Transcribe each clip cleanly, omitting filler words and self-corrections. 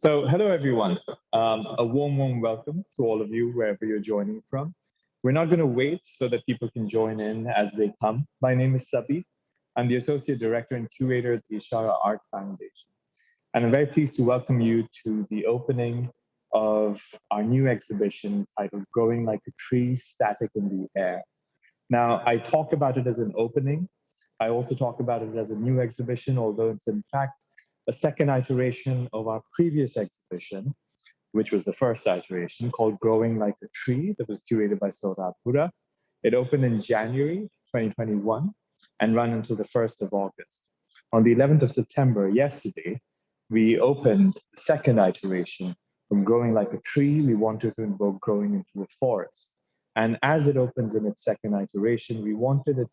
Hello everyone. A warm welcome to all of you, wherever you're joining from. We're not going to wait so that people can join in as they come. My name is Sabih. I'm the Associate Director and Curator at the Ishara Art Foundation. And I'm very pleased to welcome you to the opening of our new exhibition titled Growing Like a Tree, Static in the Air. Now, I talk about it as an opening. I also talk about it as a new exhibition, although it's in fact a second iteration of our previous exhibition, which was the first iteration, called Growing Like a Tree, that was curated by Sohrab Hura. It opened in January 2021 and ran until the 1st of August. On the 11th of September, yesterday, we opened the second iteration. From Growing Like a Tree, we wanted to invoke growing into a forest. And as it opens in its second iteration, we wanted to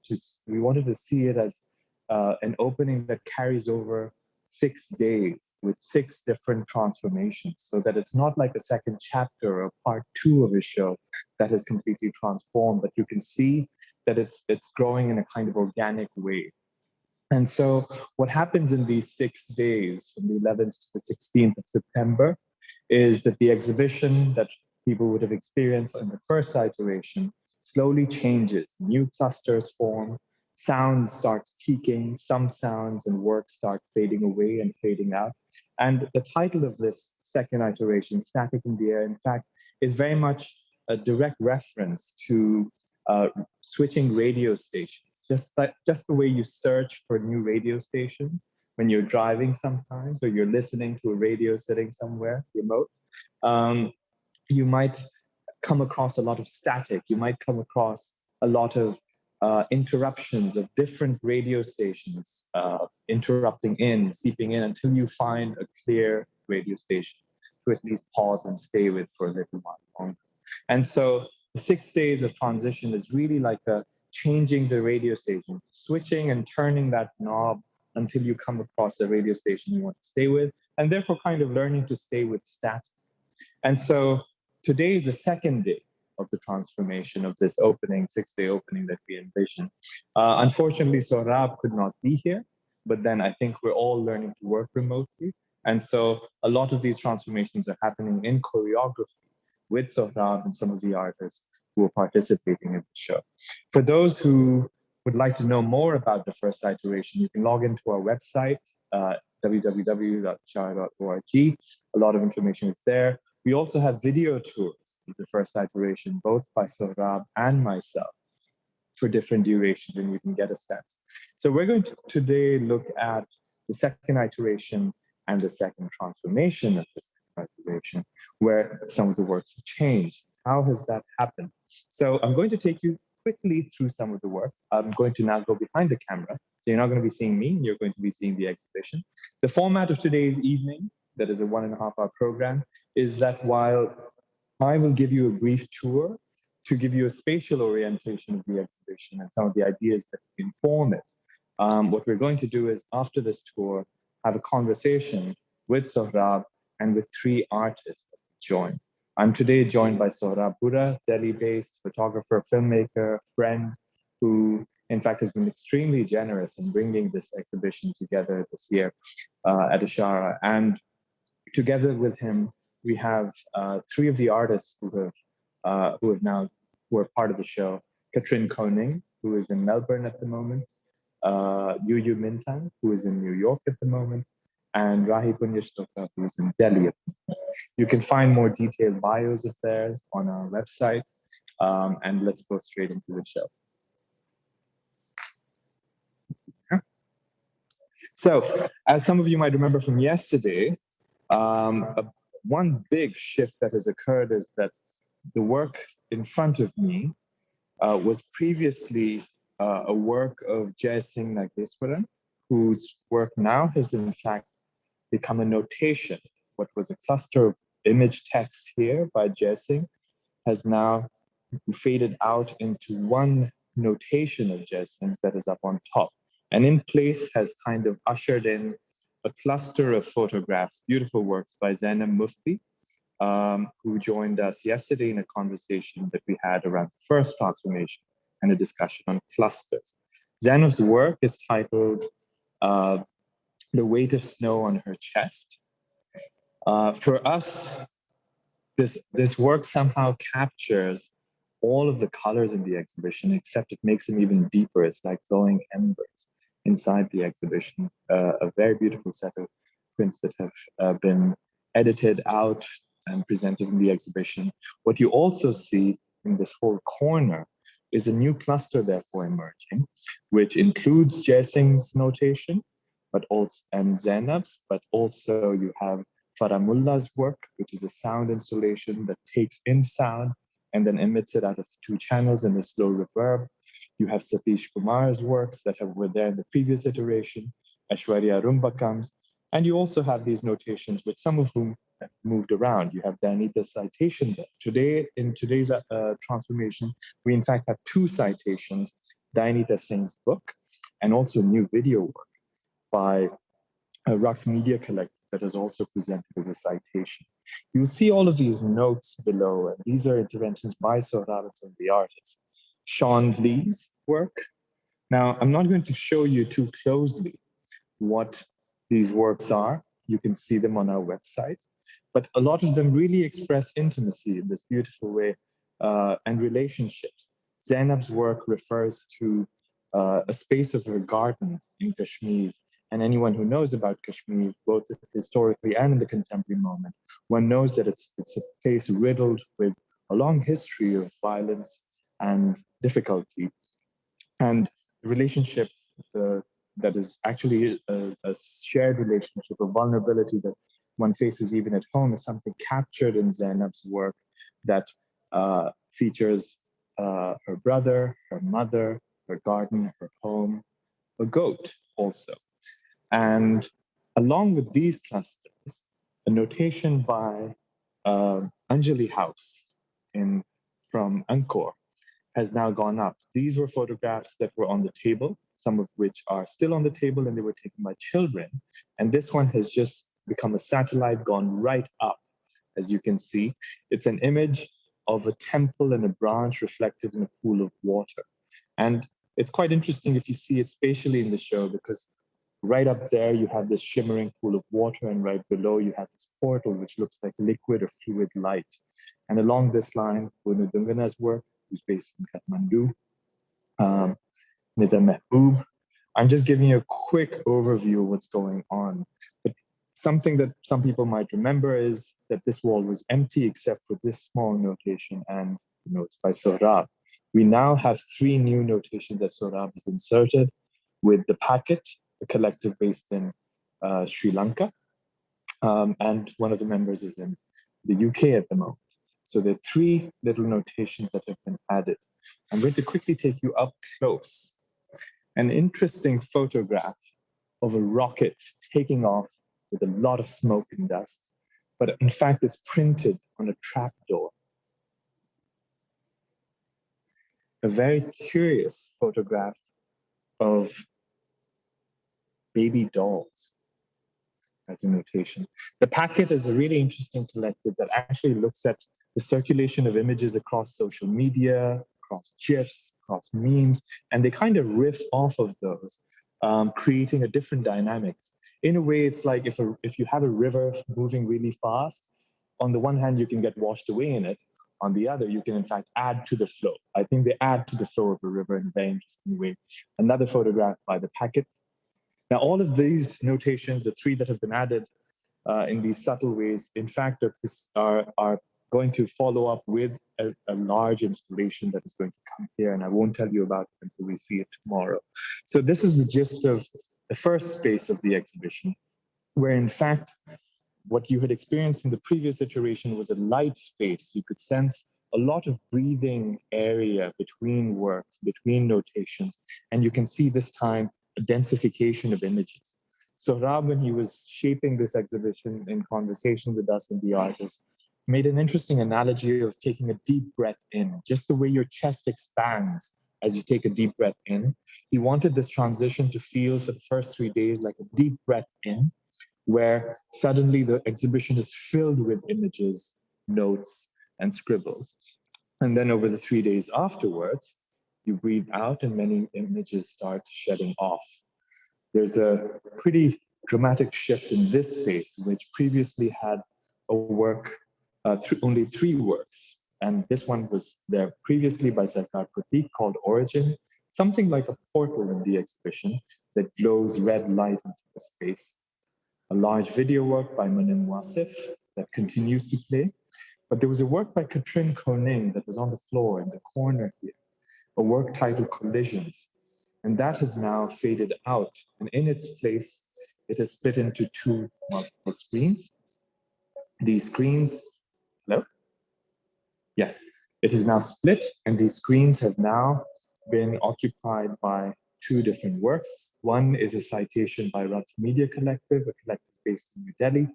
see it as an opening that carries over 6 days with 6 different transformations, so that it's not like a second chapter or part 2 of a show that has completely transformed, but you can see that it's growing in a kind of organic way. And so what happens in these 6 days, from the 11th to the 16th of September, is that the exhibition that people would have experienced in the first iteration slowly changes. New clusters form, sound starts peaking, some sounds and works start fading away and fading out. And the title of this second iteration, Static in the Air, in fact, is very much a direct reference to switching radio stations. Just the way you search for new radio stations when you're driving sometimes, or you're listening to a radio sitting somewhere remote, you might come across a lot of static. You might come across a lot of interruptions of different radio stations interrupting in, seeping in, until you find a clear radio station to at least pause and stay with for a little while longer. And so the 6 days of transition is really like changing the radio station, switching and turning that knob until you come across the radio station you want to stay with, and therefore kind of learning to stay with static. And so today is the second day of the transformation of this opening, 6-day opening that we envisioned. Unfortunately, Sohrab could not be here, but then I think we're all learning to work remotely. And so a lot of these transformations are happening in choreography with Sohrab and some of the artists who are participating in the show. For those who would like to know more about the first iteration, you can log into our website, www.char.org. A lot of information is there. We also have video tours of the first iteration, both by Sohrab and myself, for different durations, and you can get a sense. So we're going to today look at the second iteration and the second transformation of the second iteration, where some of the works have changed. How has that happened? So I'm going to take you quickly through some of the works. I'm going to now go behind the camera. So you're not going to be seeing me, you're going to be seeing the exhibition. The format of today's evening, that is a 1.5-hour program, is that while I will give you a brief tour to give you a spatial orientation of the exhibition and some of the ideas that inform it, what we're going to do is, after this tour, have a conversation with Sohrab and with 3 artists that join. I'm today joined by Sohrab Hura, Delhi-based photographer, filmmaker, friend, who in fact has been extremely generous in bringing this exhibition together this year at Ishara. And together with him, we have 3 of the artists who are part of the show. Katrin Koenning, who is in Melbourne at the moment, Myint, who is in New York at the moment, and Rahee, Punyashloka, who is in Delhi at the moment. You can find more detailed bios of theirs on our website, and let's go straight into the show. So, as some of you might remember from yesterday, one big shift that has occurred is that the work in front of me was previously a work of Jai Singh Nageswaran, whose work now has in fact become a notation. What was a cluster of image texts here by Jai Singh has now faded out into one notation of Jai Singh's that is up on top. And in place has kind of ushered in a cluster of photographs, beautiful works by Zainab Mufti, who joined us yesterday in a conversation that we had around the first transformation and a discussion on clusters. Zainab's work is titled The Weight of Snow on Her Chest. For us, this work somehow captures all of the colors in the exhibition, except it makes them even deeper. It's like glowing embers inside the exhibition. A very beautiful set of prints that have been edited out and presented in the exhibition. What you also see in this whole corner is a new cluster therefore emerging, which includes Jaising's notation, but also and Zainab's, but also you have Faramullah's work, which is a sound installation that takes in sound and then emits it out of 2 channels in a slow reverb. You have Satish Kumar's works that were there in the previous iteration, Aishwarya Rumbakam's, and you also have these notations, with some of whom have moved around. You have Danita's citation there. Today, in today's transformation, we in fact have 2 citations, Danita Singh's book and also new video work by Rux Media Collective that is also presented as a citation. You'll see all of these notes below, and these are interventions by Sohrab and the artists. Sean Lee's work. Now, I'm not going to show you too closely what these works are. You can see them on our website, but a lot of them really express intimacy in this beautiful way and relationships. Zainab's work refers to a space of her garden in Kashmir. And anyone who knows about Kashmir, both historically and in the contemporary moment, one knows that it's a place riddled with a long history of violence and difficulty. And the relationship that is actually a shared relationship of vulnerability that one faces even at home is something captured in Zainab's work that features her brother, her mother, her garden, her home, a goat also. And along with these clusters, a notation by Anjali House from Angkor has now gone up. These were photographs that were on the table, some of which are still on the table, and they were taken by children. And this one has just become a satellite, gone right up, as you can see. It's an image of a temple and a branch reflected in a pool of water. And it's quite interesting if you see it spatially in the show, because right up there, you have this shimmering pool of water, and right below, you have this portal, which looks like liquid or fluid light. And along this line, Bunu Dungana's work, who's based in Kathmandu, Nida Mehboob. I'm just giving you a quick overview of what's going on. But something that some people might remember is that this wall was empty except for this small notation and notes by Sohrab. We now have 3 new notations that Sohrab has inserted with the packet, a collective based in Sri Lanka, and one of the members is in the UK at the moment. So there are 3 little notations that have been added. I'm going to quickly take you up close. An interesting photograph of a rocket taking off with a lot of smoke and dust, but in fact it's printed on a trapdoor. A very curious photograph of baby dolls as a notation. The packet is a really interesting collective that actually looks at the circulation of images across social media, across GIFs, across memes, and they kind of riff off of those, creating a different dynamics. In a way, it's like if you have a river moving really fast, on the one hand, you can get washed away in it. On the other, you can in fact add to the flow. I think they add to the flow of a river in a very interesting way. Another photograph by the packet. Now, all of these notations, the 3 that have been added in these subtle ways, in fact, are going to follow up with a large installation that is going to come here, and I won't tell you about it until we see it tomorrow. So this is the gist of the first space of the exhibition, where in fact, what you had experienced in the previous iteration was a light space. You could sense a lot of breathing area between works, between notations, and you can see this time a densification of images. Sohrab, when he was shaping this exhibition in conversation with us and the artists, made an interesting analogy of taking a deep breath in, just the way your chest expands as you take a deep breath in. He wanted this transition to feel for the first 3 days like a deep breath in, where suddenly the exhibition is filled with images, notes, and scribbles. And then over the 3 days afterwards, you breathe out and many images start shedding off. There's a pretty dramatic shift in this space, which previously had a work, only 3 works. And this one was there previously by Sarkar Pratik called Origin, something like a portal in the exhibition that glows red light into the space. A large video work by Manin Wasif that continues to play. But there was a work by Katrin Koenning that was on the floor in the corner here, a work titled Collisions. And that has now faded out. And in its place, it is split into 2 multiple screens. These screens, hello? Yes, it is now split, and these screens have now been occupied by 2 different works. One is a citation by Rut Media Collective, a collective based in New Delhi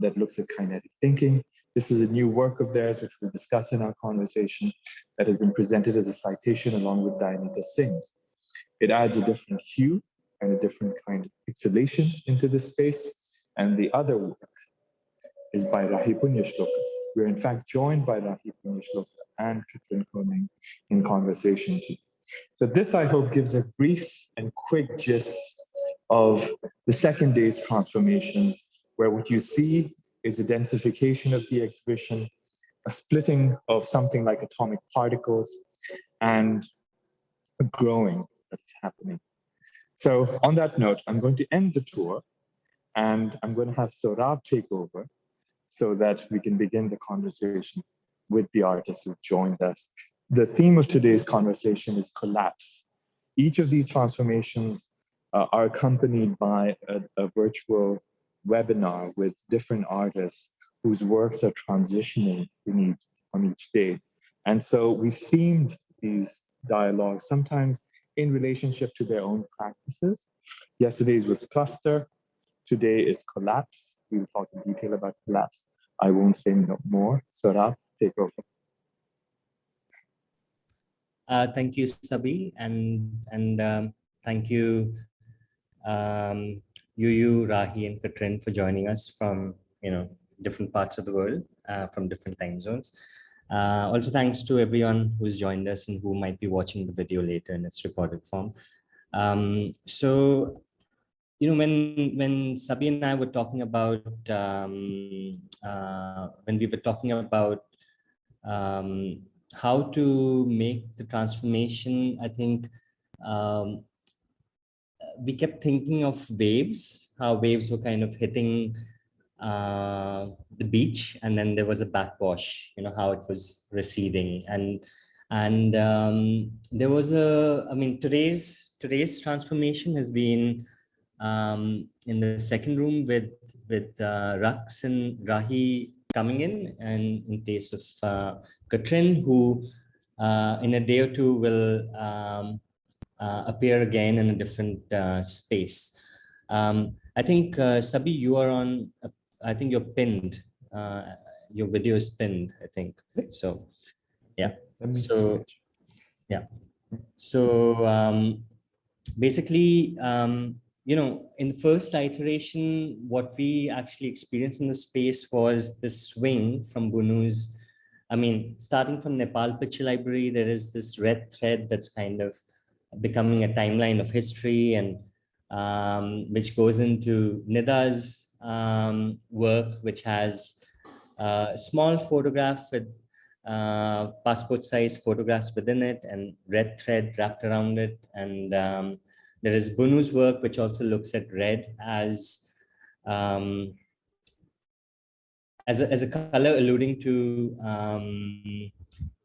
that looks at kinetic thinking. This is a new work of theirs, which we'll discuss in our conversation, that has been presented as a citation along with Dayanita Singh's. It adds a different hue and a different kind of pixelation into the space. And the other work is by Rahee Punyashloka. We're in fact joined by Rahee Punyashloka and Katrin Koenning in conversation today. So this, I hope, gives a brief and quick gist of the second day's transformations, where what you see is a densification of the exhibition, a splitting of something like atomic particles, and a growing that's happening. So on that note, I'm going to end the tour, and I'm going to have Sohrab take over so that we can begin the conversation with the artists who've joined us. The theme of today's conversation is collapse. Each of these transformations are accompanied by a virtual webinar with different artists whose works are transitioning on each day. And so we themed these dialogues sometimes in relationship to their own practices. Yesterday's was cluster, today is collapse. We will talk in detail about collapse. I won't say no more. Sohrab, take over. Thank you, Sabih, and thank you, Rahee, and Katrin for joining us from different parts of the world, from different time zones. Also, thanks to everyone who's joined us and who might be watching the video later in its recorded form. So, when Sabih and I were talking about when we were talking about how to make the transformation, I think we kept thinking of waves, how waves were kind of hitting the beach, and then there was a backwash, how it was receding, and there was today's transformation has been in the second room with Rux and Rahee coming in, and in case of Katrin, who in a day or two will appear again in a different space. I think Sabih, you are on. I think you're pinned. Your video is pinned, I think. So, yeah. Let me switch. Yeah. So basically, in the first iteration, what we actually experienced in the space was the swing from Bunu's. Starting from Nepal Picture Library, there is this red thread that's kind of becoming a timeline of history, and which goes into Nida's work, which has a small photograph with passport-size photographs within it and red thread wrapped around it. And there is Bunu's work, which also looks at red as a color alluding to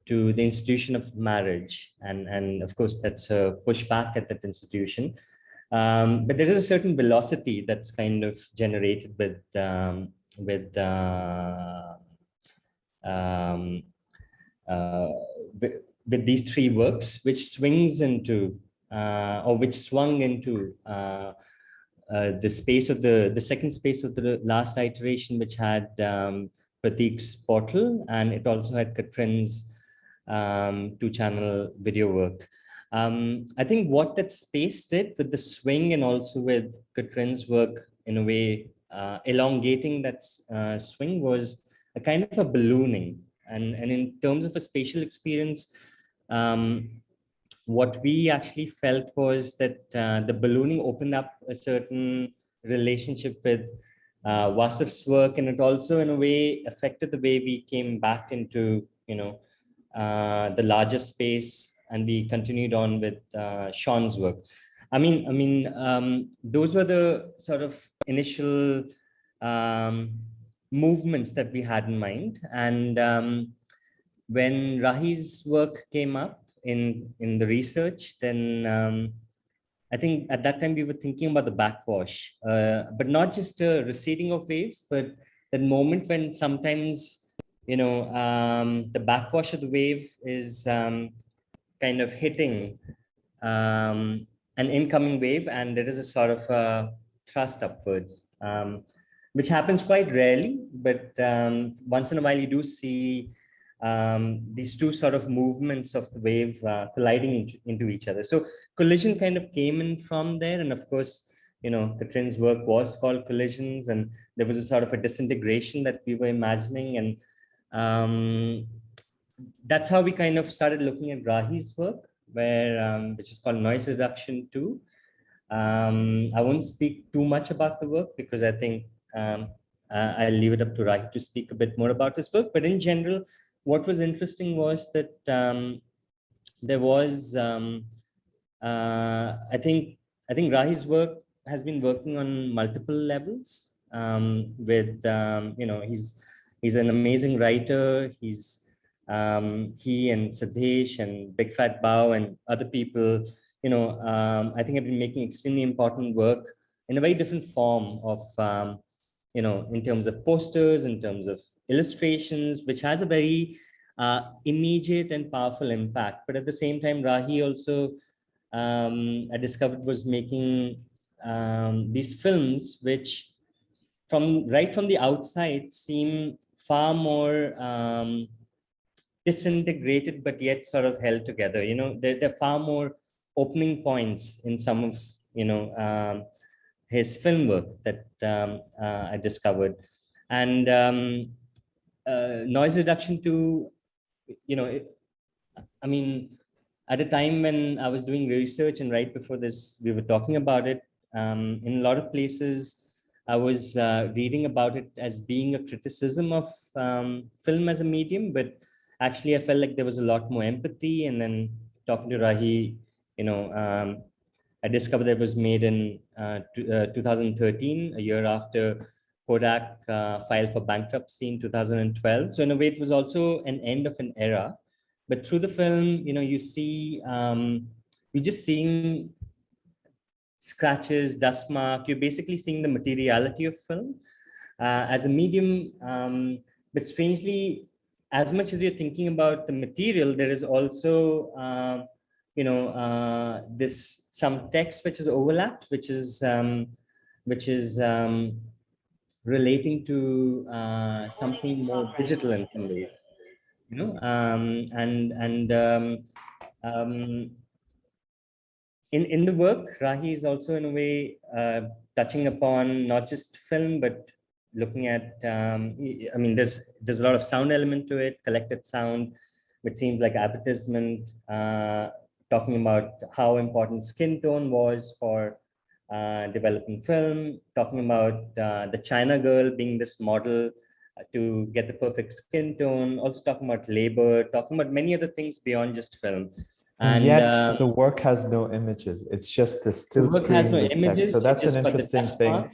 the institution of marriage, and of course that's a pushback at that institution. But there is a certain velocity that's kind of generated with these 3 works, which swings into or which swung into the space of the second space of the last iteration, which had Pratik's portal, and it also had Katrin's 2-channel video work. I think what that space did with the swing, and also with Katrin's work in a way elongating that swing, was a kind of a ballooning. And in terms of a spatial experience, what we actually felt was that the ballooning opened up a certain relationship with Wasif's work, and it also in a way affected the way we came back into, the larger space, and we continued on with Sean's work. Those were the sort of initial movements that we had in mind. And when Rahee's work came up in the research, then I think at that time we were thinking about the backwash, but not just a receding of waves, but that moment when sometimes, the backwash of the wave is kind of hitting an incoming wave, and there is a sort of thrust upwards, which happens quite rarely, but once in a while you do see these two sort of movements of the wave colliding into each other. So collision kind of came in from there. And of course, Katrin's work was called Collisions, and there was a sort of a disintegration that we were imagining. And that's how we kind of started looking at Rahee's work, which is called Noise Reduction 2. I won't speak too much about the work because I think I'll leave it up to Rahee to speak a bit more about his work. But in general, what was interesting was that there was, I think Rahee's work has been working on multiple levels. With he's an amazing writer. He and Sadesh and Big Fat Bao and other people, I think have been making extremely important work in a very different form of, in terms of posters, in terms of illustrations, which has a very immediate and powerful impact. But at the same time, Rahee also, I discovered, was making these films, which right from the outside seem far more disintegrated, but yet sort of held together. There are far more opening points in some of, his film work that I discovered. And Noise Reduction 2, at a time when I was doing research and right before this, we were talking about it, in a lot of places, I was reading about it as being a criticism of film as a medium, but actually I felt like there was a lot more empathy. And then talking to Rahee, I discovered that it was made in 2013, a year after Kodak filed for bankruptcy in 2012. So in a way, it was also an end of an era. But through the film, you see, you're just seeing scratches, dust mark. You're basically seeing the materiality of film as a medium. But strangely, as much as you're thinking about the material, there is also this some text which is overlapped, which is relating to something more digital in some ways, in the work, Rahee is also in a way touching upon not just film, but looking at, there's a lot of sound element to it, collected sound, which seems like advertisement, talking about how important skin tone was for developing film, talking about the China girl being this model to get the perfect skin tone, also talking about labor, talking about many other things beyond just film. And yet the work has no images. It's just a still screen with text. So that's an interesting thing.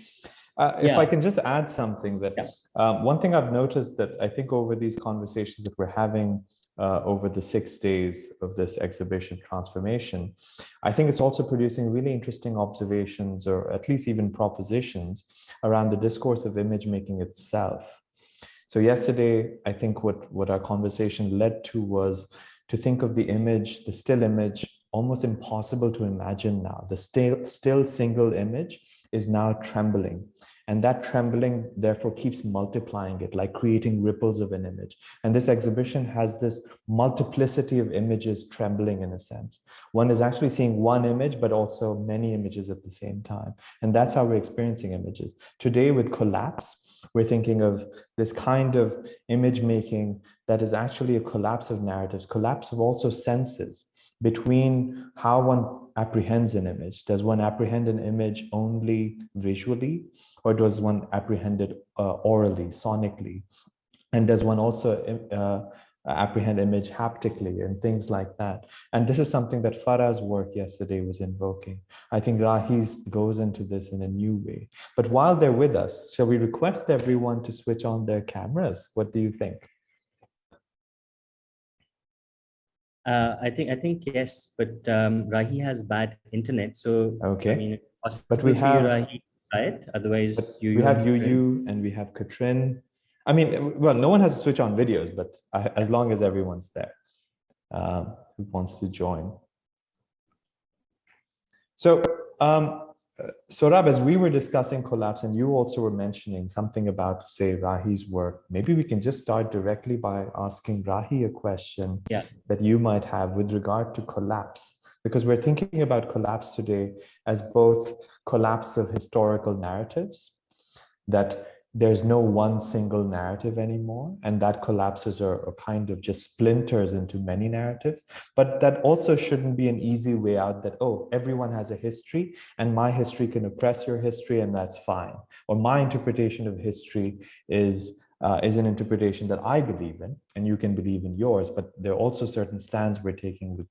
If I can just add something, that one thing I've noticed that I think over these conversations that we're having over the 6 days of this exhibition transformation, I think it's also producing really interesting observations, or at least even propositions, around the discourse of image making itself. So yesterday, I think what our conversation led to was to think of the image, the still image, almost impossible to imagine now. The still single image is now trembling. And that trembling, therefore, keeps multiplying it, like creating ripples of an image. And this exhibition has this multiplicity of images trembling in a sense. One is actually seeing one image, but also many images at the same time. And that's how we're experiencing images. Today with Collapse, we're thinking of this kind of image making that is actually a collapse of narratives, collapse of also senses, between how one apprehends an image? Does one apprehend an image only visually, or does one apprehend it orally, sonically? And does one also apprehend image haptically and things like that? And this is something that Farah's work yesterday was invoking. I think Rahee's goes into this in a new way. But while they're with us, shall we request everyone to switch on their cameras? What do you think? I think yes, but Rahee has bad internet, so okay. I mean, but we have Rahee, right? Otherwise, we have you and we have Katrin. I mean, well, no one has to switch on videos, but as long as everyone's there who wants to join. So, Sohrab, as we were discussing collapse, and you also were mentioning something about, say, Rahee's work, maybe we can just start directly by asking Rahee a question that you might have with regard to collapse, because we're thinking about collapse today as both collapse of historical narratives, that there's no one single narrative anymore, and that collapses are kind of just splinters into many narratives. But that also shouldn't be an easy way out, that, oh, everyone has a history and my history can oppress your history and that's fine. Or my interpretation of history is an interpretation that I believe in and you can believe in yours, but there are also certain stands we're taking with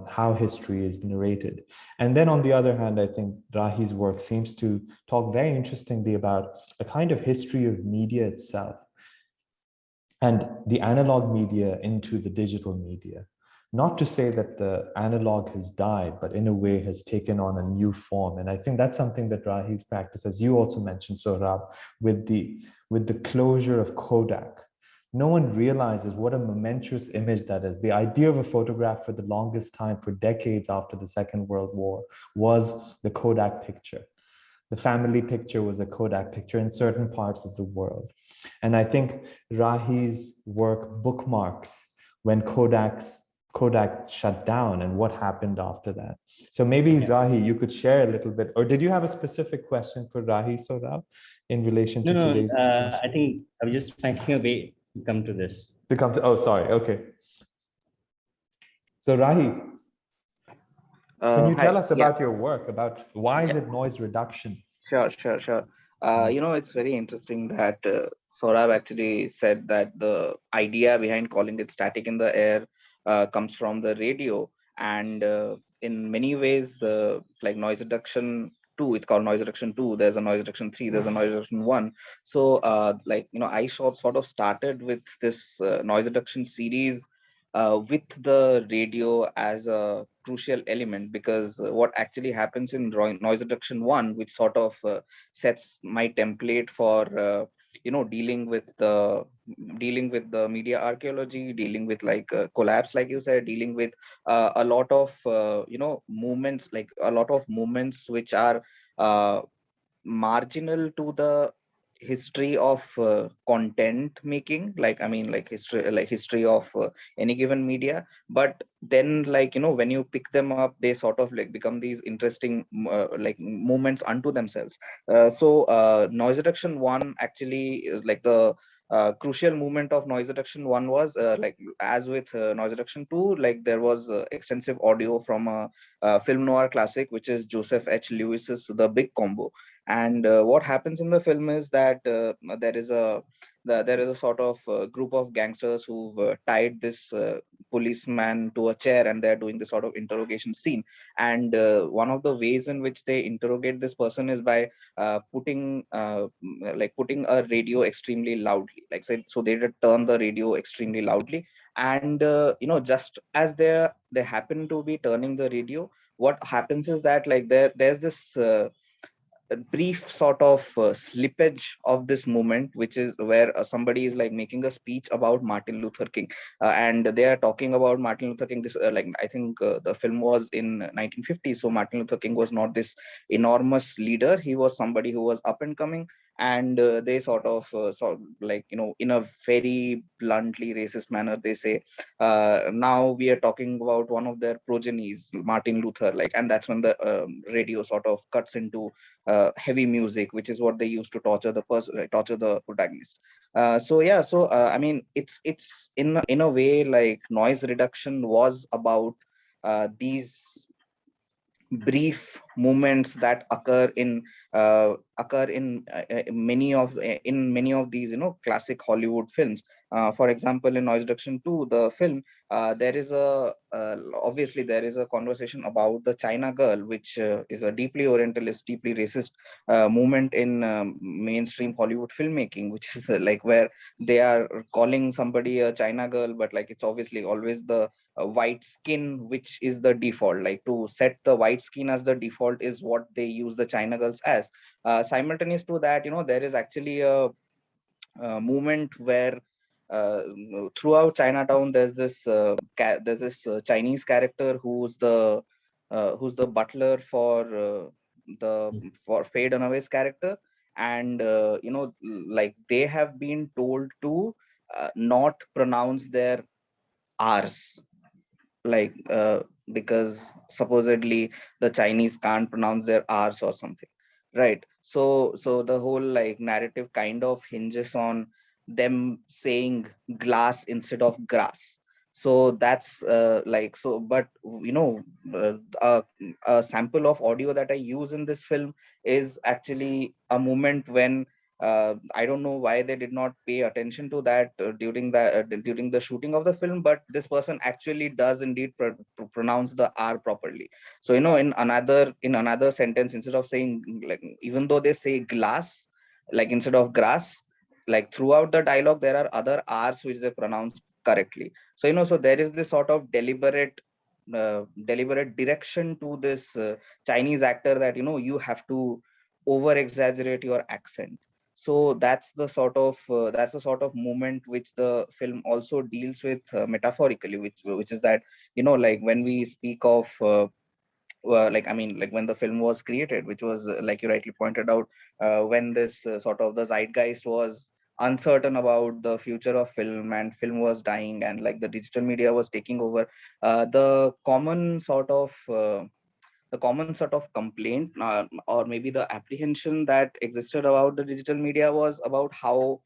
how history is narrated. And then on the other hand, I think Rahee's work seems to talk very interestingly about a kind of history of media itself and the analog media into the digital media. Not to say that the analog has died, but in a way has taken on a new form. And I think that's something that Rahee's practice, as you also mentioned, Sohrab, with the closure of Kodak. No one realizes what a momentous image that is. The idea of a photograph for the longest time, for decades after the Second World War, was the Kodak picture. The family picture was a Kodak picture in certain parts of the world. And I think Rahee's work bookmarks when Kodak shut down and what happened after that. So maybe Rahee, you could share a little bit, or did you have a specific question for Rahee, Sohrab, in relation to today's? I think I was just finding a way to come to this. Oh, sorry. Okay. So Rahee, can you tell us about your work, about why is it noise reduction? Sure. It's very interesting that Sohrab actually said that the idea behind calling it static in the air comes from the radio, and in many ways, the noise reduction 2, it's called noise reduction 2. There's a noise reduction 3. There's a noise reduction 1. So, I sort of started with this noise reduction series with the radio as a crucial element, because what actually happens in noise reduction 1, which sort of sets my template for dealing with the media archaeology, dealing with collapse, like you said, dealing with a lot of movements, which are marginal to the history of content making, history of any given media, but then when you pick them up, they sort of become these interesting movements unto themselves. So noise reduction 1 actually the crucial movement of noise reduction 1 was as with noise reduction 2, there was extensive audio from a film noir classic, which is Joseph H. Lewis's The Big Combo. And what happens in the film is that there is a sort of group of gangsters who've tied this policeman to a chair, and they're doing this sort of interrogation scene. And one of the ways in which they interrogate this person is by putting a radio extremely loudly. So they turn the radio extremely loudly, and just as they happen to be turning the radio, what happens is that there's this a brief sort of slippage of this moment, which is where somebody is making a speech about Martin Luther King, and they are talking about Martin Luther King. This I think the film was in 1950, so Martin Luther King was not this enormous leader. He was somebody who was up and coming, and they sort of in a very bluntly racist manner, they say, now we are talking about one of their progenies, Martin Luther, and that's when the radio sort of cuts into heavy music, which is what they used to torture the person, torture the protagonist. I mean, it's in a way, noise reduction was about these brief moments that occur in many of these classic Hollywood films. For example, in Noise Reduction 2, the film, there is a obviously there is a conversation about the China girl, which is a deeply orientalist, deeply racist movement in mainstream Hollywood filmmaking, which is like where they are calling somebody a China girl, but like it's obviously always the white skin which is the default. Like to set the white skin as the default is what they use the China girls as. Simultaneous to that, there is actually a movement where uh, throughout Chinatown there's this Chinese character who's the butler for Faye Dunaway's character, and like they have been told to not pronounce their R's, like because supposedly the Chinese can't pronounce their R's or something, right? So the whole like narrative kind of hinges on them saying glass instead of grass. So that's like so, but a sample of audio that I use in this film is actually a moment when I don't know why they did not pay attention to that during the shooting of the film, but this person actually does indeed pronounce the R properly. So in another sentence, instead of saying, like, even though they say glass, like instead of grass, like throughout the dialogue there are other R's which they pronounce correctly. So so there is this sort of deliberate direction to this Chinese actor, that you have to over exaggerate your accent. So that's the sort of moment which the film also deals with metaphorically, which is that like when we speak of like, I mean, like when the film was created, which was like you rightly pointed out, when this sort of the zeitgeist was uncertain about the future of film, and film was dying, and like the digital media was taking over, the common sort of complaint, or maybe the apprehension that existed about the digital media was about how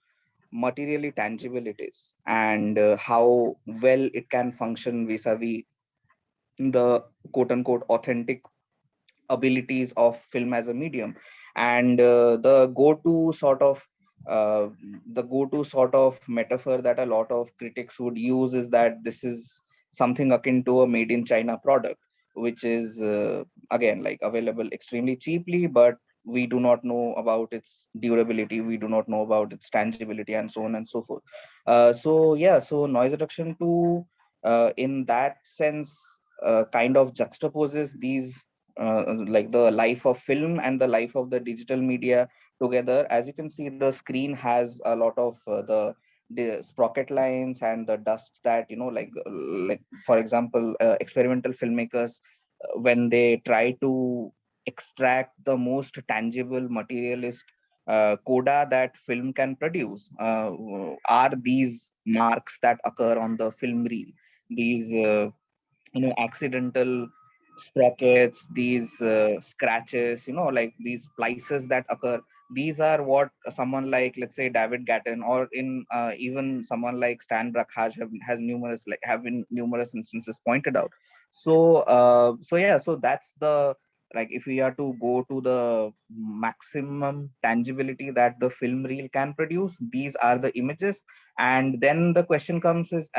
materially tangible it is, and how well it can function vis-a-vis the quote unquote authentic abilities of film as a medium. And uh, the go-to sort of metaphor that a lot of critics would use is that this is something akin to a made in China product, which is again like available extremely cheaply, but we do not know about its durability, we do not know about its tangibility, and so on and so forth. So Noise Reduction 2 in that sense kind of juxtaposes these like the life of film and the life of the digital media together. As you can see, the screen has a lot of the sprocket lines and the dust that like for example, experimental filmmakers, when they try to extract the most tangible materialist coda that film can produce, are these marks that occur on the film reel, these accidental sprockets, these scratches, like these splices that occur. These are what someone like, let's say, David Gatton, or in even someone like Stan Brakhage have in numerous instances pointed out. So that's the, like, if we are to go to the maximum tangibility that the film reel can produce, these are the images. And then the question comes is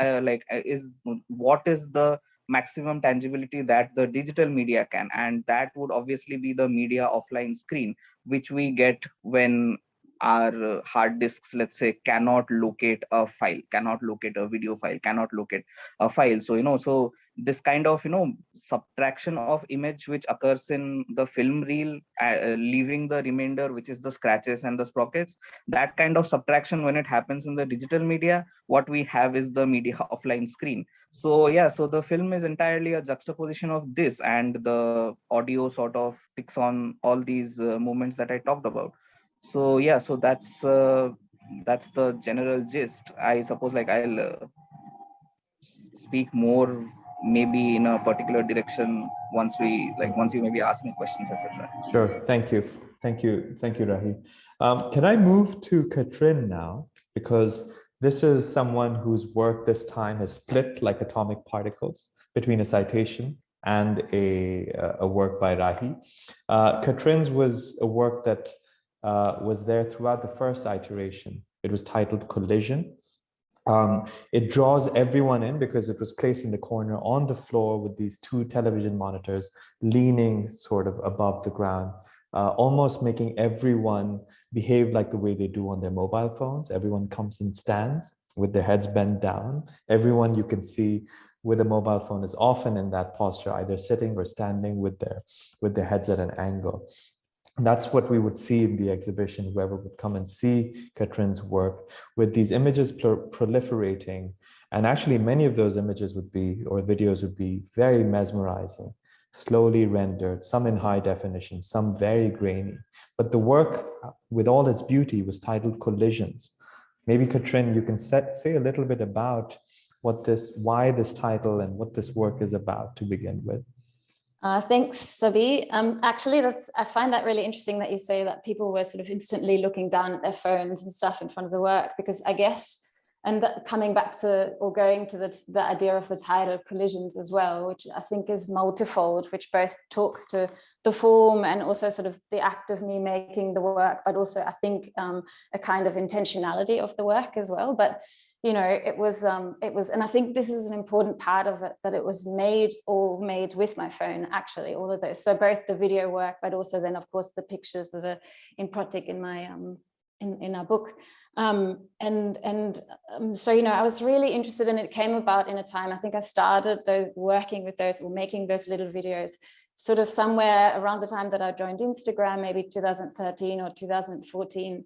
what is the maximum tangibility that the digital media can? And that would obviously be the media offline screen, which we get when our hard disks, let's say, cannot locate a file, cannot locate a video file, cannot locate a file. So this kind of subtraction of image which occurs in the film reel, leaving the remainder, which is the scratches and the sprockets, that kind of subtraction, when it happens in the digital media, what we have is the media offline screen. So the film is entirely a juxtaposition of this, and the audio sort of picks on all these moments that I talked about. So that's the general gist. I suppose, like, I'll speak more maybe in a particular direction once you maybe ask me questions, etc. Sure. Thank you. Rahee. Can I move to Katrin now? Because this is someone whose work this time has split like atomic particles between a citation and a work by Rahee. Katrin's was a work that was there throughout the first iteration. It was titled Collision. It draws everyone in because it was placed in the corner on the floor with these two television monitors leaning sort of above the ground, almost making everyone behave like the way they do on their mobile phones. Everyone comes and stands with their heads bent down. Everyone you can see with a mobile phone is often in that posture, either sitting or standing with their heads at an angle. And that's what we would see in the exhibition, whoever would come and see Katrin's work, with these images proliferating. And actually many of those images would be, or videos would be, very mesmerizing, slowly rendered, some in high definition, some very grainy. But the work, with all its beauty, was titled Collisions. Maybe Katrin, you can say a little bit about why this title and what this work is about to begin with. Thanks, Sabih. Actually, I find that really interesting that you say that people were sort of instantly looking down at their phones and stuff in front of the work, because I guess, and coming back to, or going to the idea of the title Collisions as well, which I think is multifold, which both talks to the form and also sort of the act of me making the work, but also I think a kind of intentionality of the work as well. But you know, it was, and I think this is an important part of it, that it was made with my phone, actually, all of those. So both the video work, but also then, of course, the pictures that are in Protic in my, in our book. So, you know, I was really interested, and it came about in a time, I think I started working with those, or making those little videos, sort of somewhere around the time that I joined Instagram, maybe 2013 or 2014.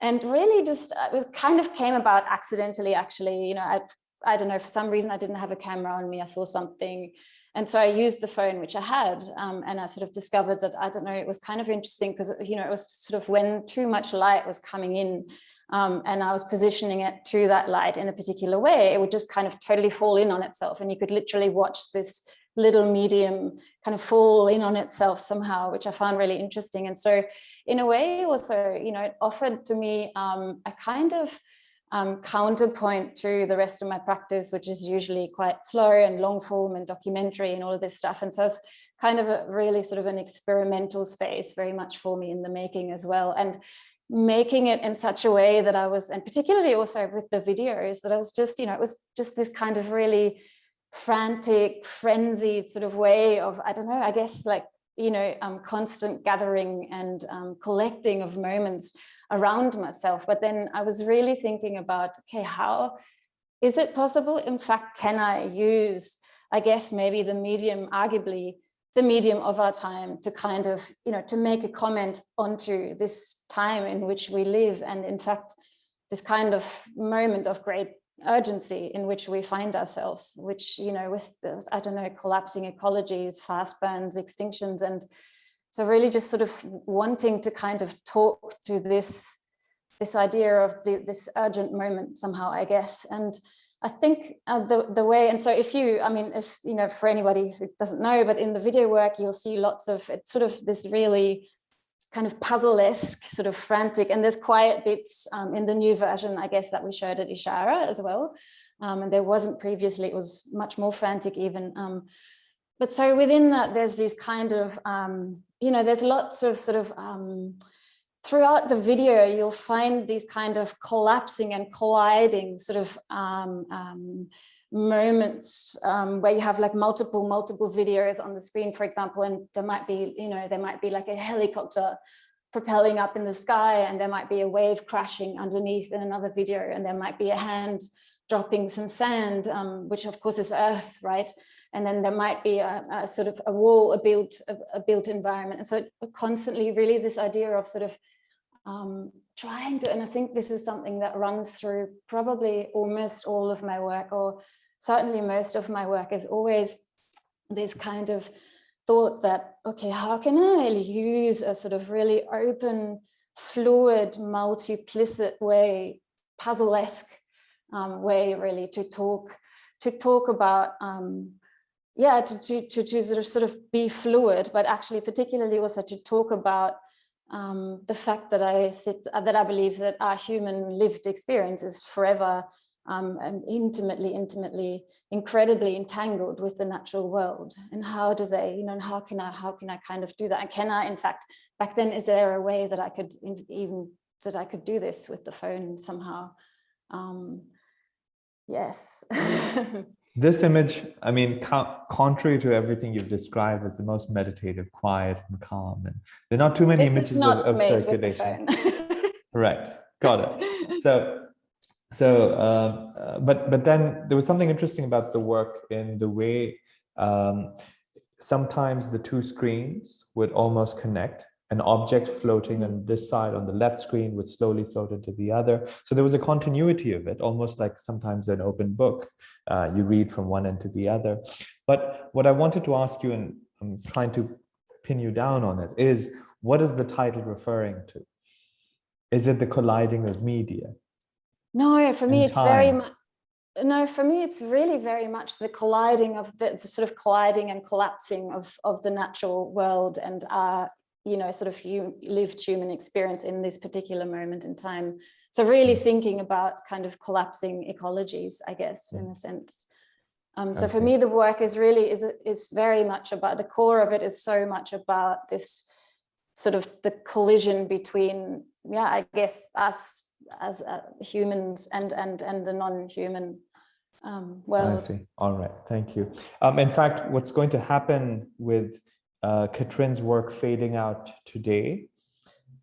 And really just, it was kind of came about accidentally, actually. You know, I don't know, for some reason I didn't have a camera on me, I saw something. And so I used the phone, which I had, and I sort of discovered that, I don't know, it was kind of interesting because, you know, it was sort of when too much light was coming in, and I was positioning it to that light in a particular way, it would just kind of totally fall in on itself. And you could literally watch this little medium kind of fall in on itself somehow, which I found really interesting. And so in a way also, you know, it offered to me a kind of counterpoint to the rest of my practice, which is usually quite slow and long form and documentary and all of this stuff. And so it's kind of a really sort of an experimental space very much for me in the making as well. And making it in such a way that I was, and particularly also with the videos, that I was just, you know, it was just this kind of really frantic, frenzied sort of way of, I don't know, I guess like, you know, constant gathering and collecting of moments around myself. But then I was really thinking about, okay, how is it possible? In fact, can I use, I guess, maybe the medium, arguably the medium of our time, to kind of, you know, to make a comment onto this time in which we live. And in fact, this kind of moment of great urgency in which we find ourselves, which, you know, with the, I don't know, collapsing ecologies, fast burns, extinctions. And so really just sort of wanting to kind of talk to this idea of this urgent moment somehow, I guess. And I think the way, and so if you, I mean, if, you know, for anybody who doesn't know, but in the video work, you'll see lots of, it's sort of this really kind of puzzle-esque, sort of frantic, and there's quiet bits in the new version, I guess, that we showed at Ishara as well. And there wasn't previously, it was much more frantic even. But so within that, there's these kind of, you know, there's lots of sort of, throughout the video, you'll find these kind of collapsing and colliding sort of moments where you have like multiple videos on the screen, for example, and there might be, you know, there might be like a helicopter propelling up in the sky, and there might be a wave crashing underneath in another video, and there might be a hand dropping some sand, which of course is earth, right? And then there might be a sort of a wall, a built environment. And so constantly really this idea of sort of trying to, and I think this is something that runs through probably almost all of my work, or certainly most of my work, is always this kind of thought that, okay, how can I use a sort of really open, fluid, multiplicit way, puzzle-esque way really to talk about, yeah, to sort of be fluid, but actually particularly also to talk about the fact that I believe that our human lived experience is forever and intimately, incredibly entangled with the natural world. And how do they, and how can I kind of do that? And can I, in fact, back then, is there a way that I could do this with the phone somehow? Yes. This image, I mean, contrary to everything you've described, is the most meditative, quiet, and calm. And there are not too many images of circulation. Right, got it. But then there was something interesting about the work in the way sometimes the two screens would almost connect. An object floating on this side on the left screen would slowly float into the other. So there was a continuity of it, almost like sometimes an open book. You read from one end to the other. But what I wanted to ask you, and I'm trying to pin you down on it, is what is the title referring to? Is it the colliding of media? No, for me, it's very much. No, for me, it's really very much the colliding of the sort of colliding and collapsing of the natural world and our, sort of lived human experience in this particular moment in time. So really thinking about kind of collapsing ecologies, I guess, in a sense. So for me, the work is really is very much about, the core of it is so much about this sort of the collision between, I guess, us as humans and the non-human world. I see. All right, thank you. In fact, what's going to happen with Katrin's work fading out today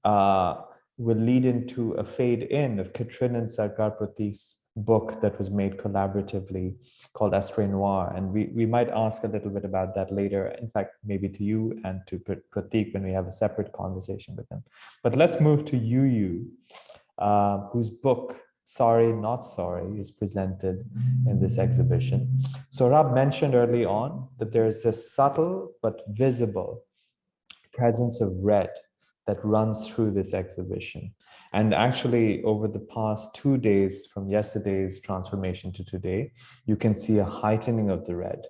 will lead into a fade in of Katrin and Sarkar Pratik's book that was made collaboratively called Astray Noir. And we might ask a little bit about that later, in fact, maybe to you and to Pratik when we have a separate conversation with them. But let's move to Yu, whose book, Sorry Not Sorry, is presented in this exhibition. Sohrab mentioned early on that there's a subtle but visible presence of red that runs through this exhibition. And actually, over the past 2 days, from yesterday's transformation to today, you can see a heightening of the red.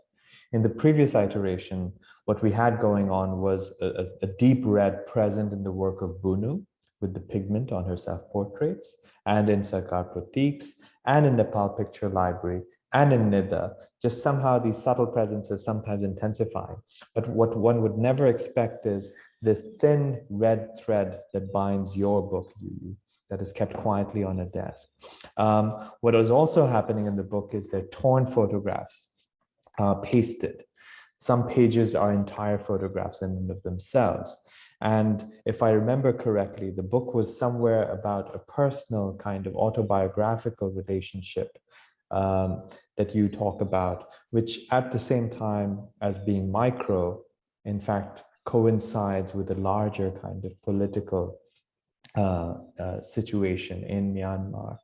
In the previous iteration, what we had going on was a deep red present in the work of Bunu, with the pigment on her self-portraits, and in Sarkar Pratik's, and in Nepal Picture Library, and in Nida. Just somehow these subtle presences sometimes intensify. But what one would never expect is this thin red thread that binds your book, Yu, that is kept quietly on a desk. What is also happening in the book is they're torn photographs, pasted. Some pages are entire photographs in and of themselves. And if I remember correctly, the book was somewhere about a personal kind of autobiographical relationship that you talk about, which at the same time as being micro, in fact, coincides with a larger kind of political situation in Myanmar.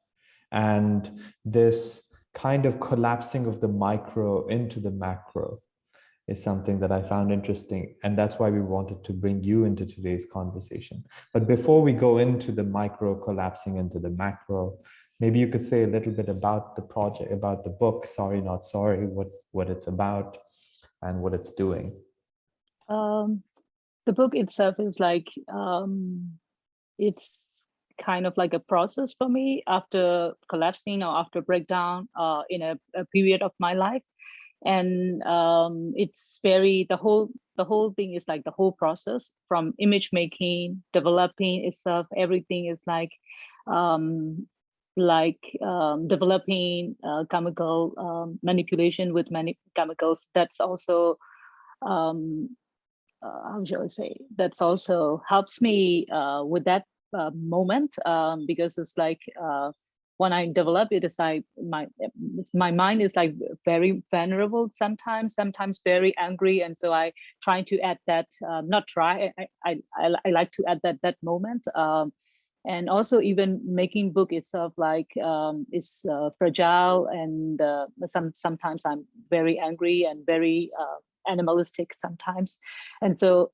And this kind of collapsing of the micro into the macro is something that I found interesting. And that's why we wanted to bring you into today's conversation. But before we go into the micro collapsing into the macro, maybe you could say a little bit about the project, about the book, Sorry Not Sorry, what it's about and what it's doing. The book itself is like, it's kind of like a process for me after collapsing or after breakdown in a period of my life. And it's very, the whole thing is like the whole process from image making, developing itself, everything is like developing chemical manipulation with many chemicals. That's also, how shall I say, that's also helps me with that moment, because it's like, when I develop it, it's like my mind is like very vulnerable sometimes very angry, and so I try to add that. I like to add that moment, and also even making book itself like is fragile, and sometimes I'm very angry and very animalistic sometimes, and so.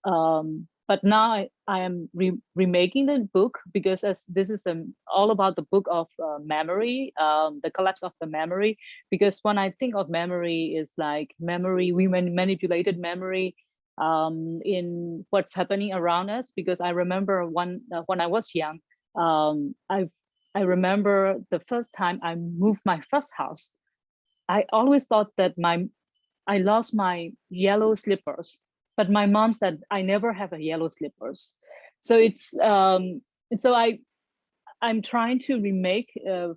But now I am remaking the book, because as this is all about the book of memory, the collapse of the memory. Because when I think of memory, is like memory, we manipulated memory in what's happening around us. Because I remember when I was young, I remember the first time I moved my first house, I always thought that I lost my yellow slippers, but my mom said I never have a yellow slippers. So it's and so I'm trying to remake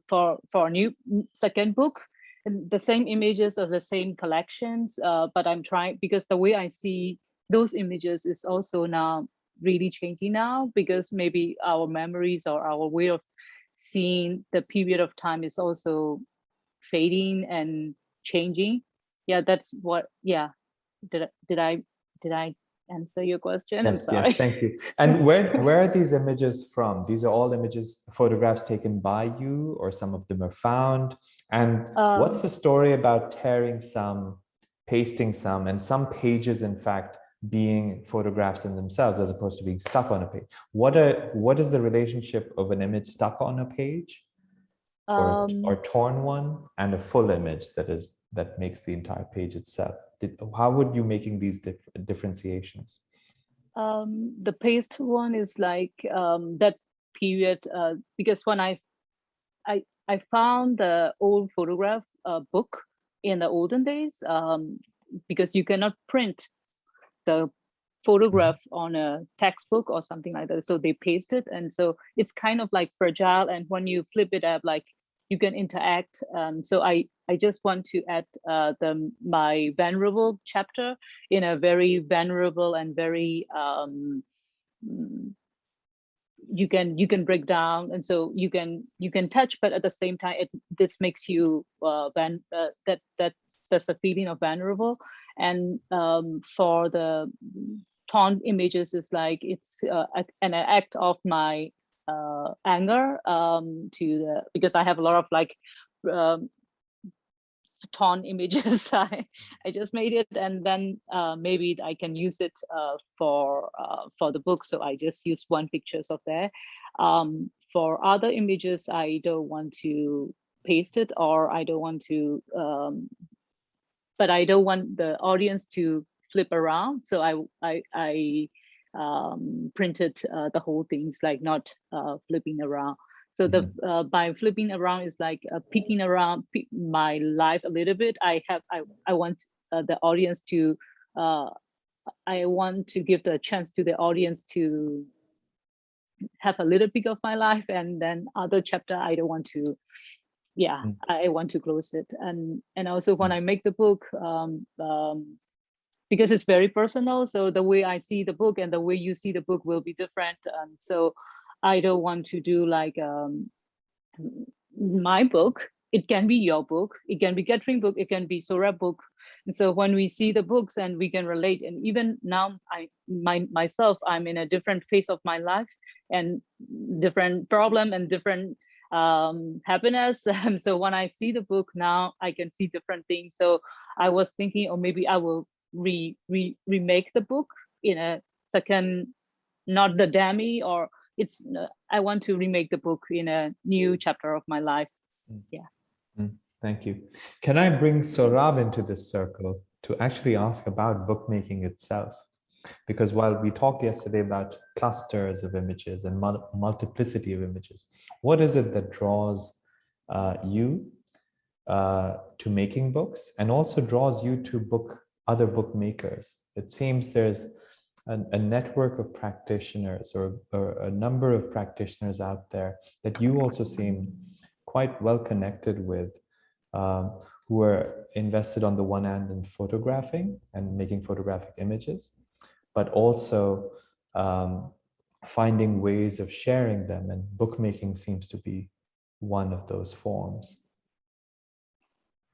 for a new second book, the same images of the same collections, but I'm trying, because the way I see those images is also now really changing now, because maybe our memories or our way of seeing the period of time is also fading and changing. Yeah, that's what. Yeah, did I answer your question? Yes, I'm sorry. yes, thank you. And where are these images from? These are all images, photographs taken by you, or some of them are found? And what's the story about tearing some, pasting some, and some pages, in fact, being photographs in themselves as opposed to being stuck on a page? What is the relationship of an image stuck on a page, or torn one, and a full image that makes the entire page itself? How would you making these differentiations? The paste one is like that period, because when I found the old photograph book in the olden days, because you cannot print the photograph on a textbook or something like that, so they paste it, and so it's kind of like fragile, and when you flip it up, like you can interact. So I just want to add my venerable chapter in a very venerable and very you can break down, and so you can touch, but at the same time this makes you that's a feeling of venerable. And for the torn images, is like it's an act of my anger because I have a lot of like torn images. I just made it, and then maybe I can use it for the book, so I just use one pictures of there. For other images, I don't want to paste it, or I don't want to but I don't want the audience to flip around, so I printed the whole things, like not flipping around. So the by flipping around is like peeking around my life a little bit. I want the audience to I want to give the chance to the audience to have a little bit of my life, and then other chapter I don't want to. Yeah, I want to close it, and also when I make the book, because it's very personal, so the way I see the book and the way you see the book will be different, and so I don't want to do like my book. It can be your book, it can be Katrin book, it can be Sohrab book, and so when we see the books and we can relate, and even now myself, I'm in a different phase of my life and different problem and different happiness, and so when I see the book now, I can see different things. So I was thinking, or maybe I will remake the book in a second, not the dummy, or it's I want to remake the book in a new chapter of my life. Yeah. Thank you. Can I bring Sohrab into this circle to actually ask about bookmaking itself? Because while we talked yesterday about clusters of images and multiplicity of images, what is it that draws you to making books, and also draws you to other bookmakers? It seems there's a network of practitioners, or a number of practitioners out there that you also seem quite well connected with, who are invested on the one hand in photographing and making photographic images, but also finding ways of sharing them, and bookmaking seems to be one of those forms.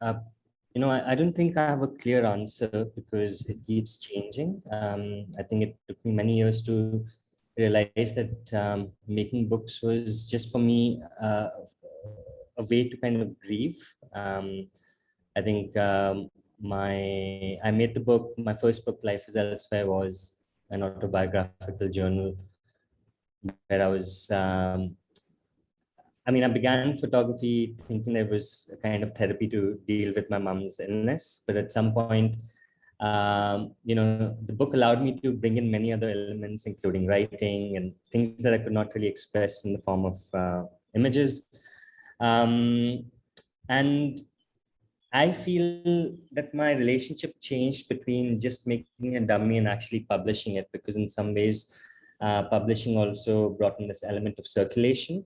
I don't think I have a clear answer, because it keeps changing. I think it took me many years to realize that making books was just for me a way to kind of grieve. I think I made the book, my first book, Life is Elsewhere, was an autobiographical journal where I was, I began photography thinking there was a kind of therapy to deal with my mom's illness. But at some point, the book allowed me to bring in many other elements, including writing and things that I could not really express in the form of images. And I feel that my relationship changed between just making a dummy and actually publishing it, because in some ways, publishing also brought in this element of circulation.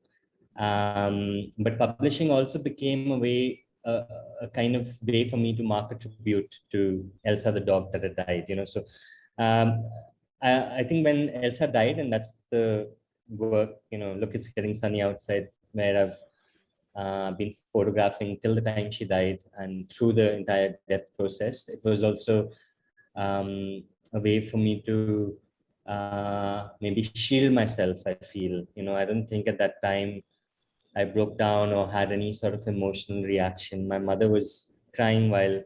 But publishing also became a way, a kind of way for me to mark a tribute to Elsa, the dog that had died. So I think when Elsa died, and that's the work, Look, It's Getting Sunny Outside, where I've been photographing till the time she died and through the entire death process. It was also a way for me to maybe shield myself, I feel. I don't think at that time I broke down or had any sort of emotional reaction. My mother was crying while,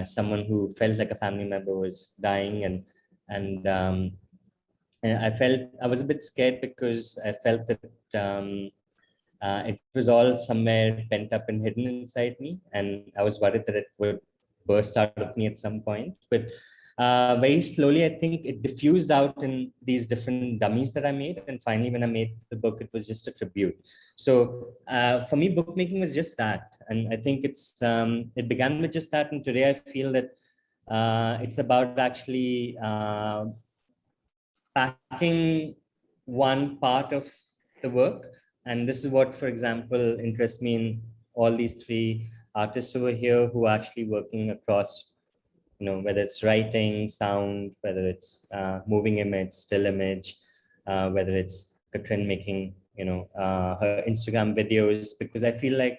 someone who felt like a family member was dying, and I was a bit scared because I felt that it was all somewhere pent up and hidden inside me, and I was worried that it would burst out of me at some point. But very slowly, I think it diffused out in these different dummies that I made. And finally, when I made the book, it was just a tribute. So for me, bookmaking was just that. And I think it began with just that. And today I feel that it's about actually packing one part of the work. And this is what, for example, interests me in all these three artists over here who are actually working across, whether it's writing, sound, whether it's moving image, still image, whether it's Katrin making, her Instagram videos, because I feel like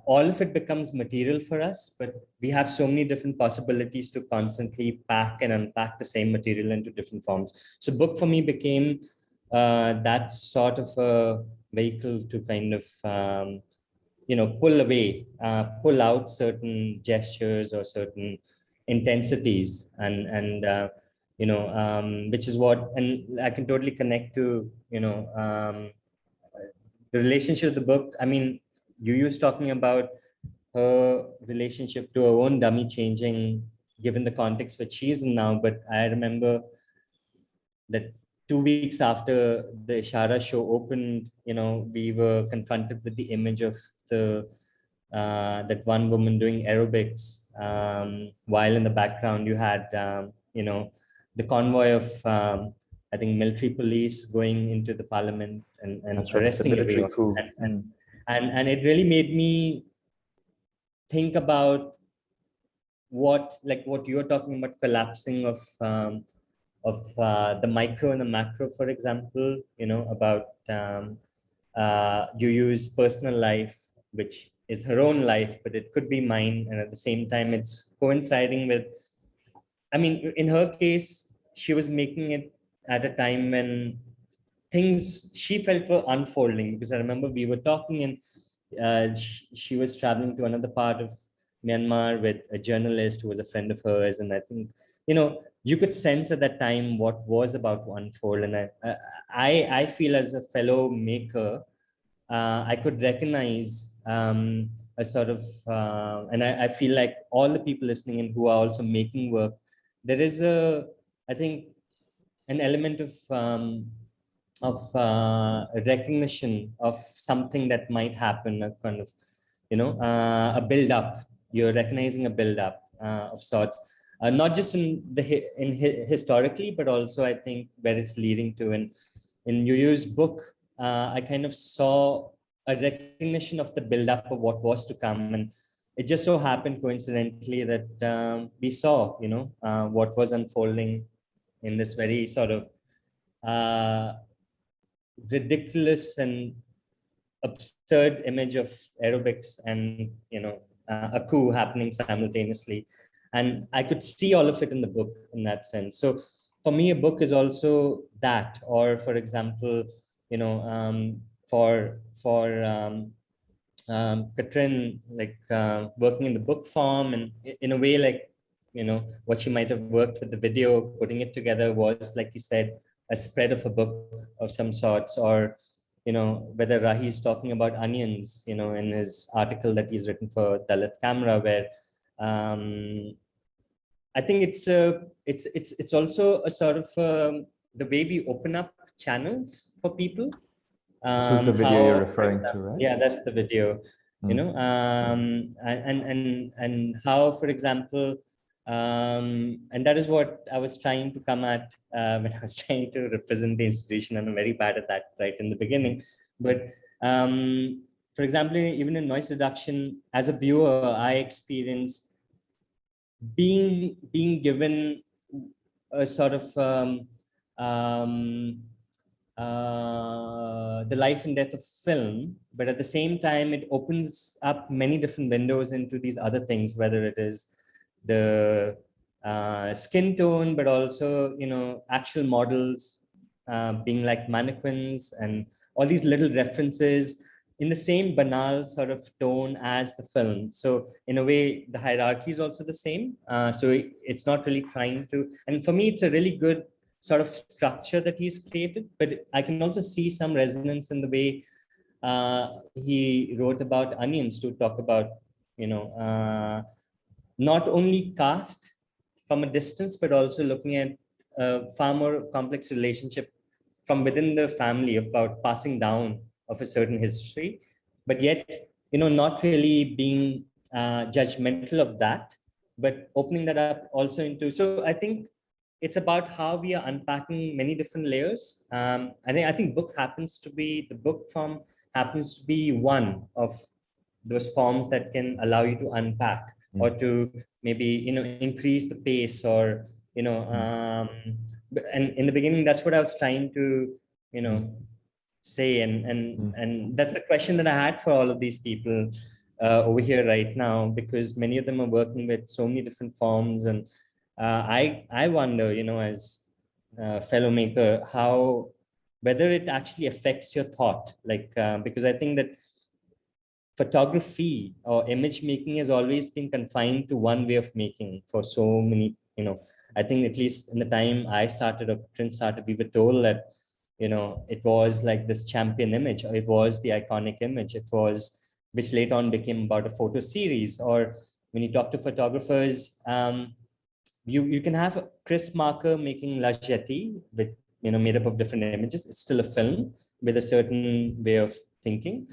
all of it becomes material for us, but we have so many different possibilities to constantly pack and unpack the same material into different forms. So book for me became that sort of a vehicle to kind of, pull out certain gestures or certain intensities, and which is what, and I can totally connect to, the relationship of the book. I mean, Yu's talking about her relationship to her own dummy changing given the context which she's in now, but I remember that 2 weeks after the Ishara show opened, we were confronted with the image of that one woman doing aerobics, while in the background you had, the convoy of, I think, military police going into the parliament and arresting everyone. And it really made me think about what you're talking about, collapsing of the micro and the macro, for example, about Yu's personal life, which is her own life, but it could be mine. And at the same time, it's coinciding with, I mean, in her case, she was making it at a time when things she felt were unfolding, because I remember we were talking, and she was traveling to another part of Myanmar with a journalist who was a friend of hers. And I think, you could sense at that time what was about to unfold. And I feel as a fellow maker, I could recognize a sort of, and I feel like all the people listening and who are also making work, there is I think, an element of recognition of something that might happen, a kind of, a build-up. You're recognizing a build-up of sorts, not just historically, but also I think where it's leading to. And in Yu's book, I kind of saw a recognition of the build-up of what was to come, and it just so happened coincidentally that we saw, what was unfolding in this very sort of ridiculous and absurd image of aerobics and, a coup happening simultaneously. And I could see all of it in the book in that sense. So for me, a book is also that. Or for example, for Katrin, like working in the book form, and in a way, like, what she might have worked with the video, putting it together was, like you said, a spread of a book of some sorts. Or, whether Rahee is talking about onions, in his article that he's written for Dalit Camera, where I think it's also a sort of the way we open up channels for people. This was the video you're referring to, right? Yeah, that's the video. You know, and how, for example, and that is what I was trying to come at when I was trying to represent the institution. I'm very bad at that right in the beginning. But for example, even in noise reduction, as a viewer, I experience being given a sort of the life and death of film, but at the same time, it opens up many different windows into these other things, whether it is the skin tone, but also, you know, actual models being like mannequins, and all these little references in the same banal sort of tone as the film. So in a way, the hierarchy is also the same. So it's not really trying to, and for me, it's a really good sort of structure that he's created, but I can also see some resonance in the way he wrote about onions, to talk about, you know, not only caste from a distance, but also looking at a far more complex relationship from within the family about passing down of a certain history, but yet, you know, not really being judgmental of that, but opening that up also into, so I think it's about how we are unpacking many different layers. I think book happens to be, the book form happens to be one of those forms that can allow you to unpack or to maybe, you know, increase the pace, or, you know, and in the beginning, that's what I was trying to, you know, say. And that's the question that I had for all of these people over here right now, because many of them are working with so many different forms. And I wonder, you know, as a fellow maker, how, whether it actually affects your thought, like, because I think that photography or image making has always been confined to one way of making for so many, you know, I think at least in the time I started, or Katrin started, we were told that, you know, it was like this champion image, or it was the iconic image, it was, which later on became about a photo series. Or when you talk to photographers, you can have Chris Marker making La Jetty with, you know, made up of different images. It's still a film with a certain way of thinking,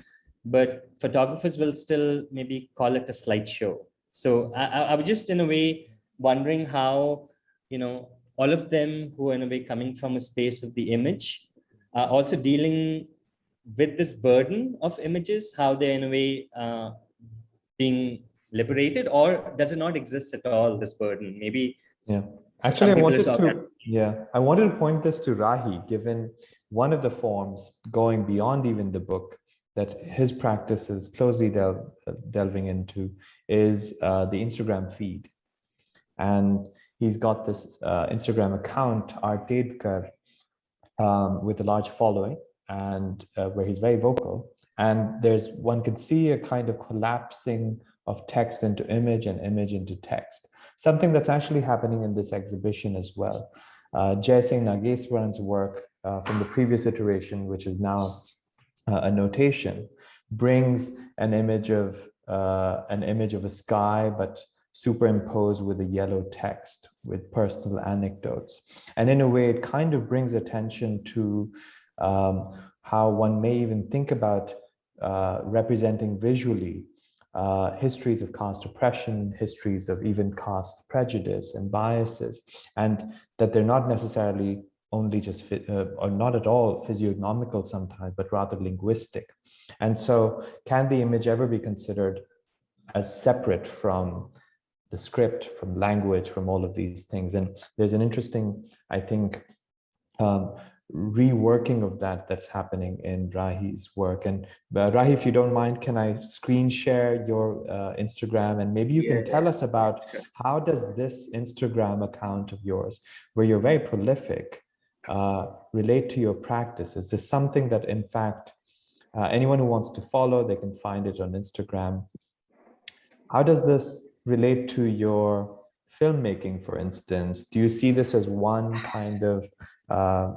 but photographers will still maybe call it a slideshow. So I was just in a way wondering how, you know, all of them who are in a way coming from a space of the image are also dealing with this burden of images, how they're in a way being liberated, or does it not exist at all, this burden? Maybe. Yeah, actually I wanted to point this to Rahee, given one of the forms going beyond even the book that his practice is closely delving into is the Instagram feed. And he's got this Instagram account, Artedkar, with a large following, and where he's very vocal. And there's, one could see a kind of collapsing of text into image and image into text, something that's actually happening in this exhibition as well. Jai Singh Nageswaran's work from the previous iteration, which is now a notation, brings an image of a sky, but superimposed with a yellow text with personal anecdotes. And in a way, it kind of brings attention to how one may even think about representing visually histories of caste oppression, histories of even caste prejudice and biases, and that they're not necessarily only just or not at all physiognomical sometimes, but rather linguistic. And so can the image ever be considered as separate from the script, from language, from all of these things? And there's an interesting, I think, reworking of that's happening in Rahee's work. And Rahee, if you don't mind, can I screen share your Instagram, and maybe you can tell us about how does this Instagram account of yours, where you're very prolific, relate to your practice? Is this something that, in fact, anyone who wants to follow, they can find it on Instagram? How does this relate to your filmmaking, for instance? Do you see this as one kind of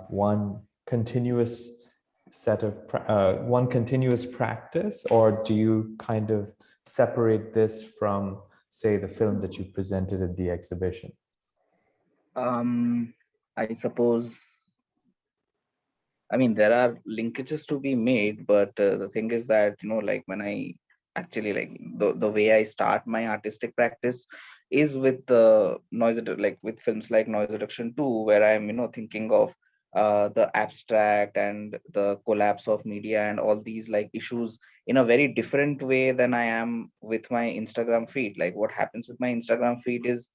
one continuous set of one continuous practice, or do you kind of separate this from, say, the film that you presented at the exhibition? I suppose I mean, there are linkages to be made, but the thing is that, like when I actually like the way I start my artistic practice is with the like with films like Noise Reduction 2, where I'm, thinking of the abstract and the collapse of media and all these like issues in a very different way than I am with my Instagram feed. Like what happens with my Instagram feed is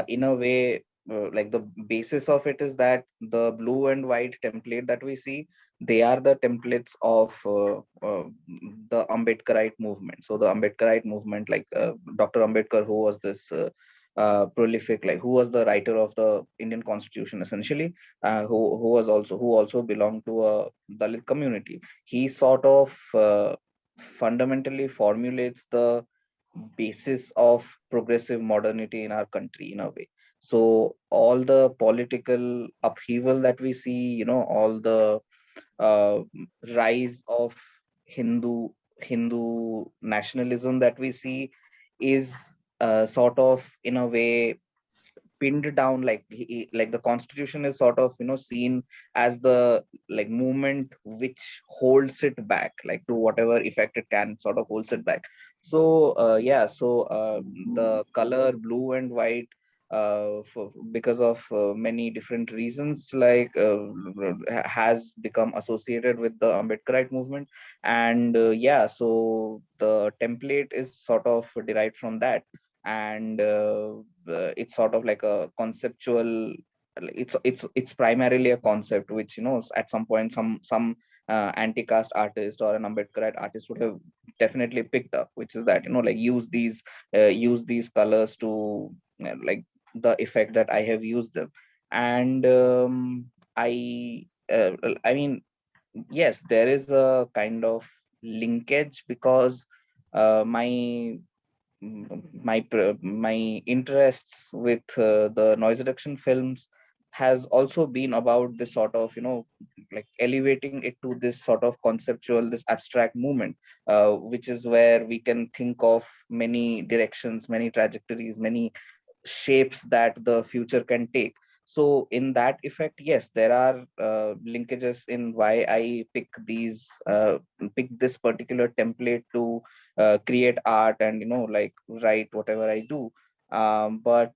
in a way like the basis of it is that the blue and white template that we see, they are the templates of the Ambedkarite movement. So the Ambedkarite movement, like Dr. Ambedkar, who was this prolific, like who was the writer of the Indian Constitution, essentially, who also belonged to a Dalit community. He sort of fundamentally formulates the basis of progressive modernity in our country in a way. So all the political upheaval that we see, all the uh, rise of Hindu nationalism that we see is sort of in a way pinned down, like like the constitution is sort of seen as the like movement which holds it back, like to whatever effect it can, sort of holds it back. So yeah, so the color blue and white because of many different reasons, like has become associated with the Ambedkarite movement. And yeah, so the template is sort of derived from that. And it's sort of like a conceptual, it's primarily a concept which at some point some anti-caste artist or an Ambedkarite artist would have definitely picked up, which is that like use these colors to like the effect that I have used them. And I mean, yes, there is a kind of linkage because my my interests with the noise reduction films has also been about this sort of like elevating it to this sort of conceptual, this abstract movement, which is where we can think of many directions, many trajectories, many shapes that the future can take. So in that effect, yes, there are linkages in why I pick this particular template to create art and like write whatever I do. But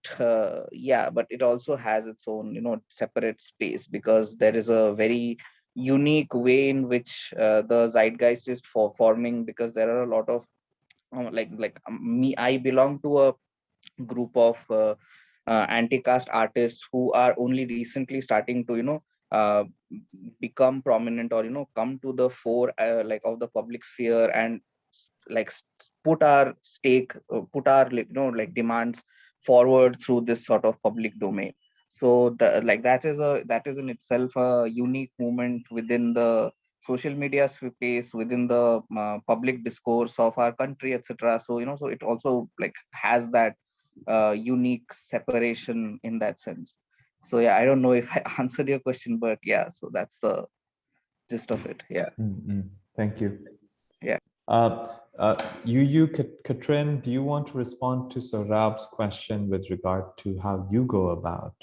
yeah, but it also has its own separate space, because there is a very unique way in which the zeitgeist is forming, because there are a lot of me, I belong to a group of anti-caste artists who are only recently starting to uh, become prominent, or come to the fore like of the public sphere, and put our put our like demands forward through this sort of public domain. So like that is in itself a unique movement within the social media space, within the public discourse of our country, etc. So so it also like has that unique separation in that sense. So yeah, I don't know if I answered your question, but yeah, so that's the gist of it. Yeah. Thank you. Yeah. Katrin, do you want to respond to Sohrab's question with regard to how you go about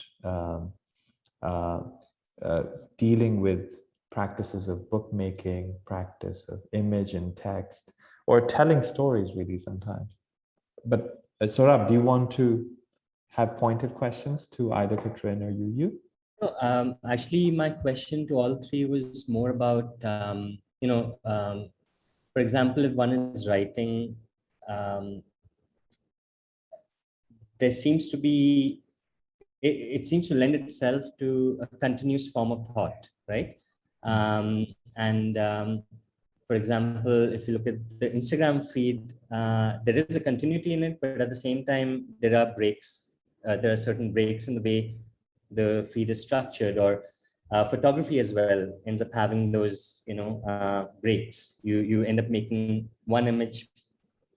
dealing with practices of bookmaking, practice of image and text, or telling stories really sometimes? But Sohrab, do you want to have pointed questions to either Katrin or you? No, actually, my question to all three was more about, for example, if one is writing, there seems to be, it seems to lend itself to a continuous form of thought, right? For example, if you look at the Instagram feed, there is a continuity in it, but at the same time, there are breaks. There are certain breaks in the way the feed is structured, or photography as well ends up having those, breaks. You end up making one image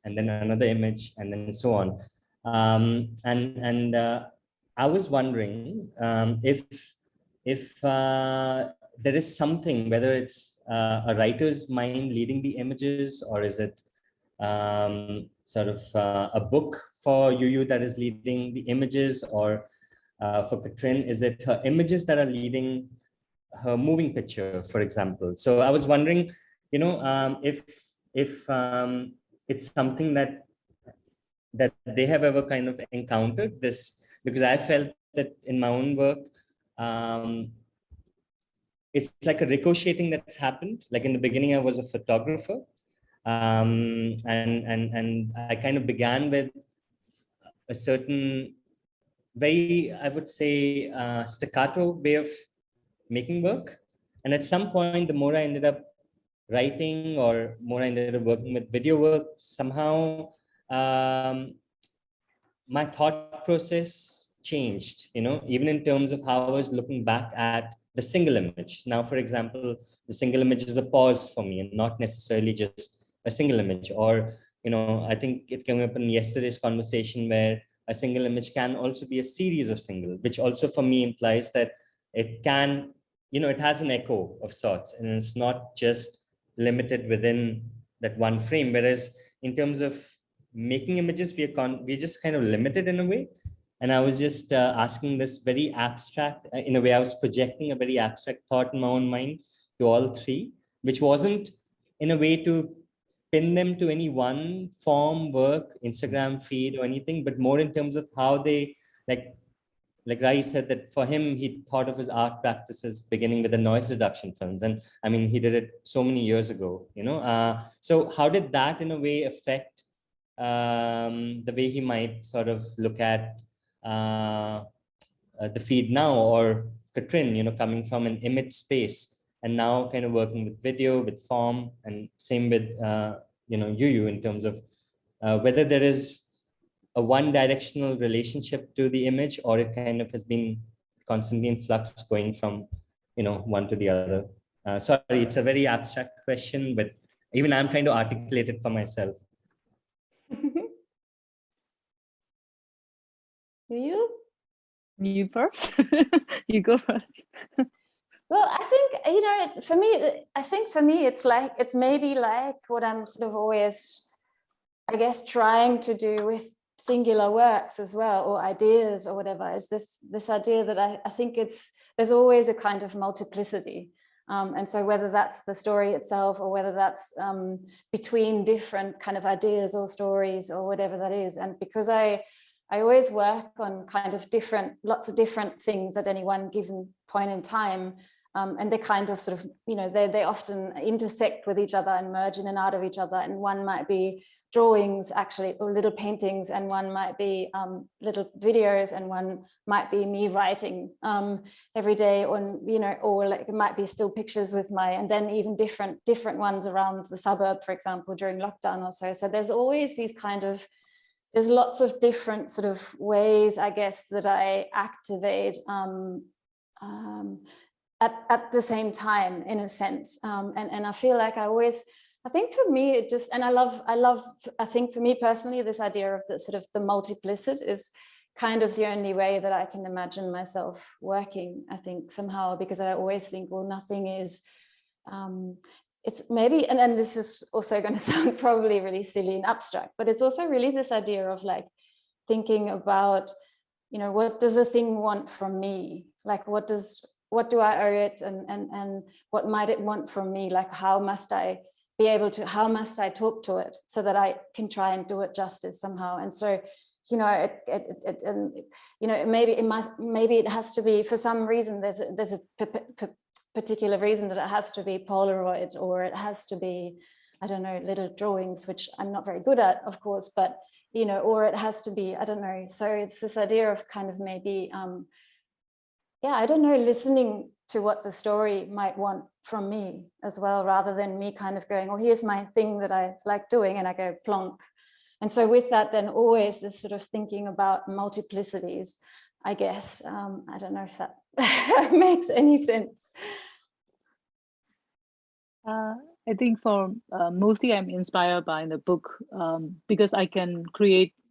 and then another image and then so on. I was wondering if there is something, whether it's a writer's mind leading the images, or is it sort of a book for you that is leading the images, or for Katrin, is it her images that are leading her moving picture, for example. So I was wondering, if it's something that they have ever kind of encountered this, because I felt that in my own work, it's like a ricocheting that's happened. Like in the beginning, I was a photographer, and I kind of began with a certain very, I would say, staccato way of making work. And at some point, the more I ended up writing or more I ended up working with video work, somehow my thought process changed, even in terms of how I was looking back at the single image. Now, for example, the single image is a pause for me and not necessarily just a single image. Or, I think it came up in yesterday's conversation where a single image can also be a series of single, which also for me implies that it can, it has an echo of sorts, and it's not just limited within that one frame. Whereas in terms of making images, we're just kind of limited in a way. And I was just asking this very abstract, in a way, I was projecting a very abstract thought in my own mind to all three, which wasn't in a way to pin them to any one form, work, Instagram feed or anything, but more in terms of how they, like Rahee said, that for him, he thought of his art practices beginning with the noise reduction films. And I mean, he did it so many years ago, so how did that in a way affect the way he might sort of look at the feed now, or Katrin, coming from an image space and now kind of working with video, with form, and same with, you in terms of whether there is a one-directional relationship to the image, or it kind of has been constantly in flux, going from, one to the other. Sorry, it's a very abstract question, but even I'm trying to articulate it for myself. You first? You go first. Well, I think, for me, it's maybe like what I'm sort of always, I guess, trying to do with singular works as well, or ideas or whatever, is this idea that I think there's always a kind of multiplicity. And so whether that's the story itself, or whether that's between different kind of ideas or stories or whatever that is. And because I always work on kind of lots of different things at any one given point in time. And they kind of sort of, they often intersect with each other and merge in and out of each other. And one might be drawings actually, or little paintings, and one might be little videos, and one might be me writing every day, or like it might be still pictures with and then even different ones around the suburb, for example, during lockdown or so. So there's always these there's lots of different sort of ways, I guess, that I activate at the same time, in a sense. And I feel like I think for me, it just, and I think for me personally, this idea of the sort of the multiplicit is kind of the only way that I can imagine myself working, I think, somehow, because I always think, well, nothing is, it's maybe, and then this is also going to sound probably really silly and abstract, but it's also really this idea of like thinking about, what does a thing want from me? Like, what do I owe it, and what might it want from me? Like, how must I talk to it so that I can try and do it justice somehow? And so, maybe it has to be, for some reason, there's a particular reason that it has to be Polaroid, or it has to be, I don't know, little drawings, which I'm not very good at, of course, but, or it has to be, I don't know. So it's this idea of kind of maybe, I don't know, listening to what the story might want from me as well, rather than me kind of going, oh, here's my thing that I like doing, and I go plonk. And so with that, then always this sort of thinking about multiplicities, I guess. I don't know if that makes any sense. I think for mostly I'm inspired by the book, because I can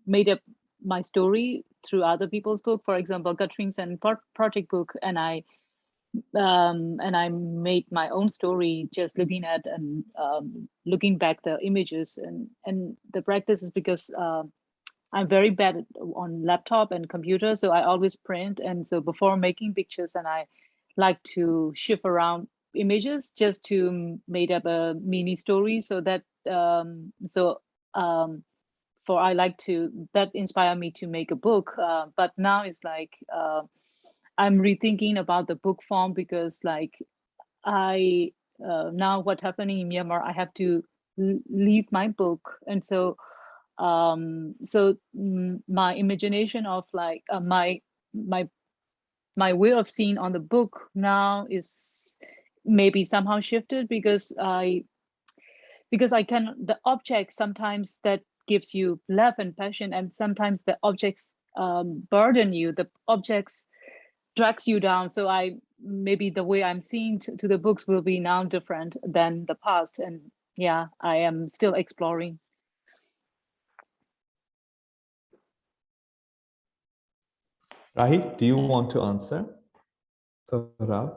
made up my story through other people's book. For example, Katrin's and project book, and I made my own story just looking at and looking back the images, and the practice is because I'm very bad on laptop and computer, so I always print. And so before making pictures, and I like to shift around images just to make up a mini story. So that for I like to, that inspired me to make a book. But now it's like I'm rethinking about the book form, because like I now what happening in Myanmar, I have to leave my book, and so my imagination of like my way of seeing on the book now is maybe somehow shifted, because I can, the object sometimes that gives you love and passion, and sometimes the objects burden you, the objects drags you down. So maybe the way I'm seeing to the books will be now different than the past. And yeah, I am still exploring. Rahee, do you want to answer? Sohrab?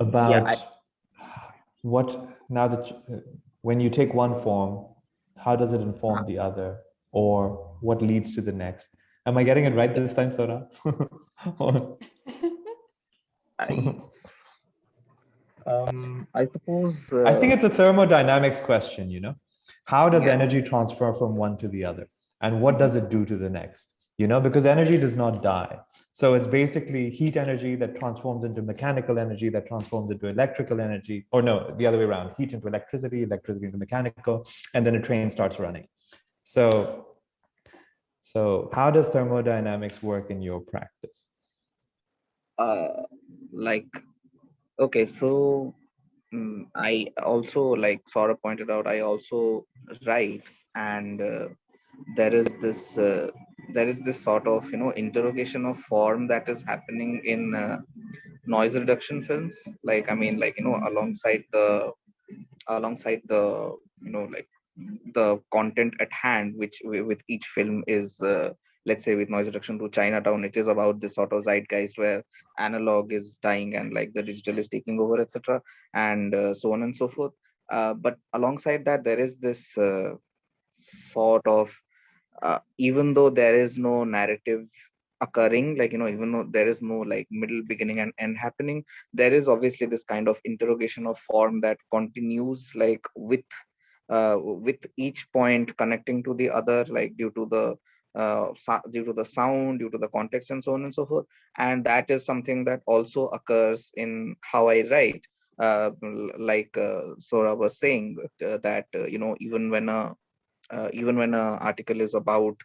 About what, now that when you take one form, how does it inform the other, or what leads to the next? Am I getting it right this time, Sohrab? I suppose I think it's a thermodynamics question, you know. How does energy transfer from one to the other, and what does it do to the next? You know, because energy does not die. So it's basically heat energy that transforms into mechanical energy, that transforms into electrical energy, or no, the other way around, heat into electricity, electricity into mechanical, and then a train starts running. So how does thermodynamics work in your practice? Okay, so I also, like Saurabh pointed out, I also write, and there is this sort of interrogation of form that is happening in noise reduction films. Like, I mean, like, alongside the like the content at hand, which with each film is let's say with Noise Reduction to Chinatown, it is about this sort of zeitgeist where analog is dying and like the digital is taking over, etc., and so on and so forth. But alongside that, there is this sort of even though there is no narrative occurring, like, even though there is no like middle, beginning, and end happening, there is obviously this kind of interrogation of form that continues, like with each point connecting to the other, like due to the sound, due to the context, and so on and so forth. And that is something that also occurs in how I write. Like Sora was saying, that even when a article is about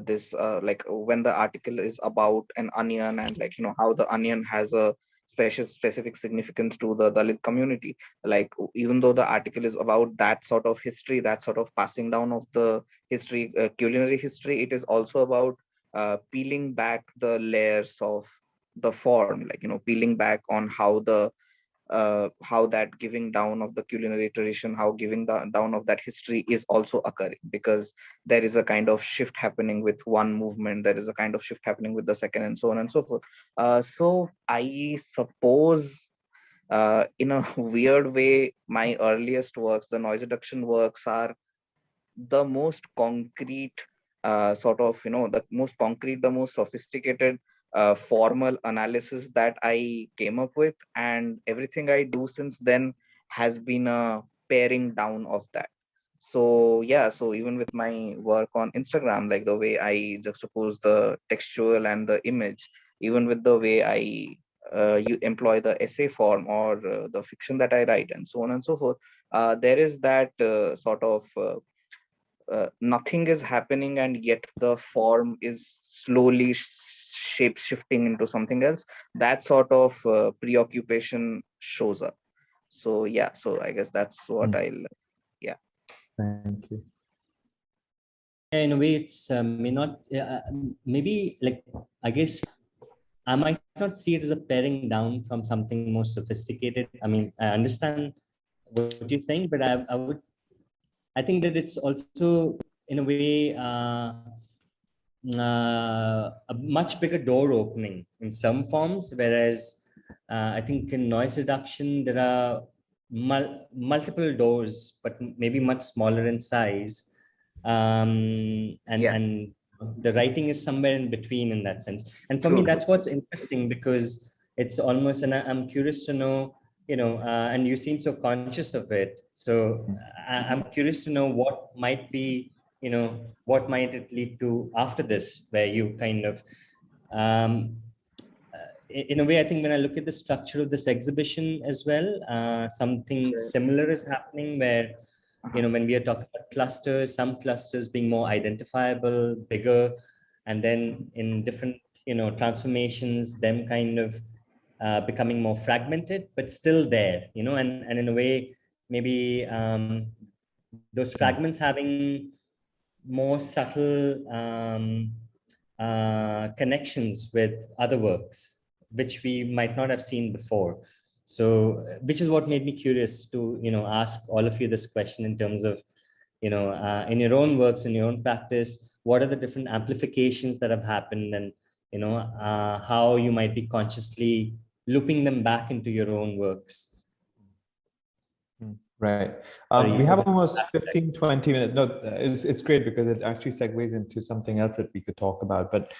this like when the article is about an onion, and like how the onion has a specific significance to the Dalit community, like even though the article is about that sort of history, that sort of passing down of the history, culinary history, it is also about peeling back the layers of the form, like peeling back on how that giving down of the culinary tradition, how giving down of that history is also occurring, because there is a kind of shift happening with one movement, there is a kind of shift happening with the second, and so on and so forth. So I suppose in a weird way, my earliest works, the noise reduction works, are the most concrete the most sophisticated formal analysis that I came up with, and everything I do since then has been a paring down of that. So yeah, so even with my work on Instagram, like the way I juxtapose the textual and the image, even with the way I you employ the essay form, or the fiction that I write, and so on and so forth, there is that sort of nothing is happening, and yet the form is slowly shape shifting into something else. That sort of preoccupation shows up. So yeah, so I guess that's what I'll Thank you. In a way, it's may not maybe, like, I guess I might not see it as a paring down from something more sophisticated. I mean, I understand what you're saying, but I think that it's also in a way a much bigger door opening in some forms, whereas I think in noise reduction there are multiple doors, but maybe much smaller in size, and the writing is somewhere in between in that sense. And for me, that's what's interesting, because it's almost, and I'm curious to know, and you seem so conscious of it. So I'm curious to know what might be, what might it lead to after this, where you kind of, in a way, I think when I look at the structure of this exhibition as well, something similar is happening where, when we are talking about clusters, some clusters being more identifiable, bigger, and then in different, transformations, them kind of becoming more fragmented, but still there, and in a way, maybe those fragments having more subtle connections with other works, which we might not have seen before. So, which is what made me curious to, ask all of you this question in terms of, in your own works, in your own practice, what are the different amplifications that have happened, and, how you might be consciously looping them back into your own works. Right. We have almost 15, 20 minutes. No, it's great because it actually segues into something else that we could talk about. But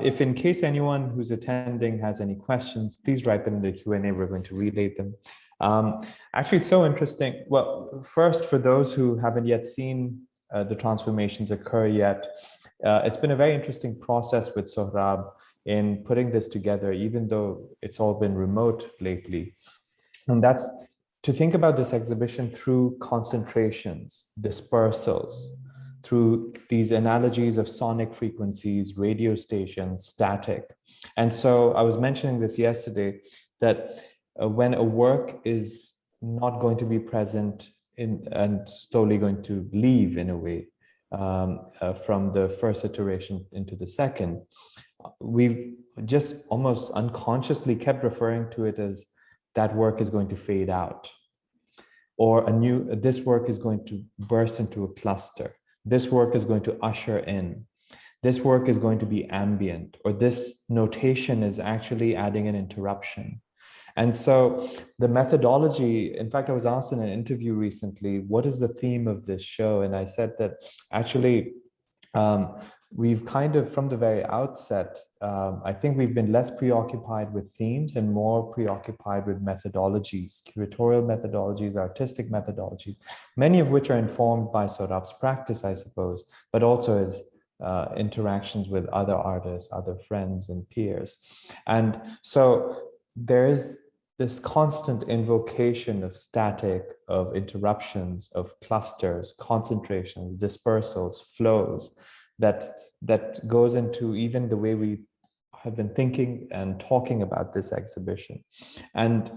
if in case anyone who's attending has any questions, please write them in the Q&A. We're going to relay them. Actually, it's so interesting. Well, first, for those who haven't yet seen the transformations occur yet, it's been a very interesting process with Sohrab in putting this together, even though it's all been remote lately. And that's to think about this exhibition through concentrations, dispersals, through these analogies of sonic frequencies, radio stations, static. And so I was mentioning this yesterday, that when a work is not going to be present and slowly going to leave in a way from the first iteration into the second, we've just almost unconsciously kept referring to it as that work is going to fade out, or this work is going to burst into a cluster. This work is going to usher in. This work is going to be ambient, or this notation is actually adding an interruption. And so the methodology, in fact, I was asked in an interview recently, what is the theme of this show? And I said that actually, we've kind of, from the very outset, I think we've been less preoccupied with themes and more preoccupied with methodologies, curatorial methodologies, artistic methodologies, many of which are informed by Sohrab's practice, I suppose, but also his interactions with other artists, other friends and peers. And so there is this constant invocation of static, of interruptions, of clusters, concentrations, dispersals, flows, that goes into even the way we have been thinking and talking about this exhibition. And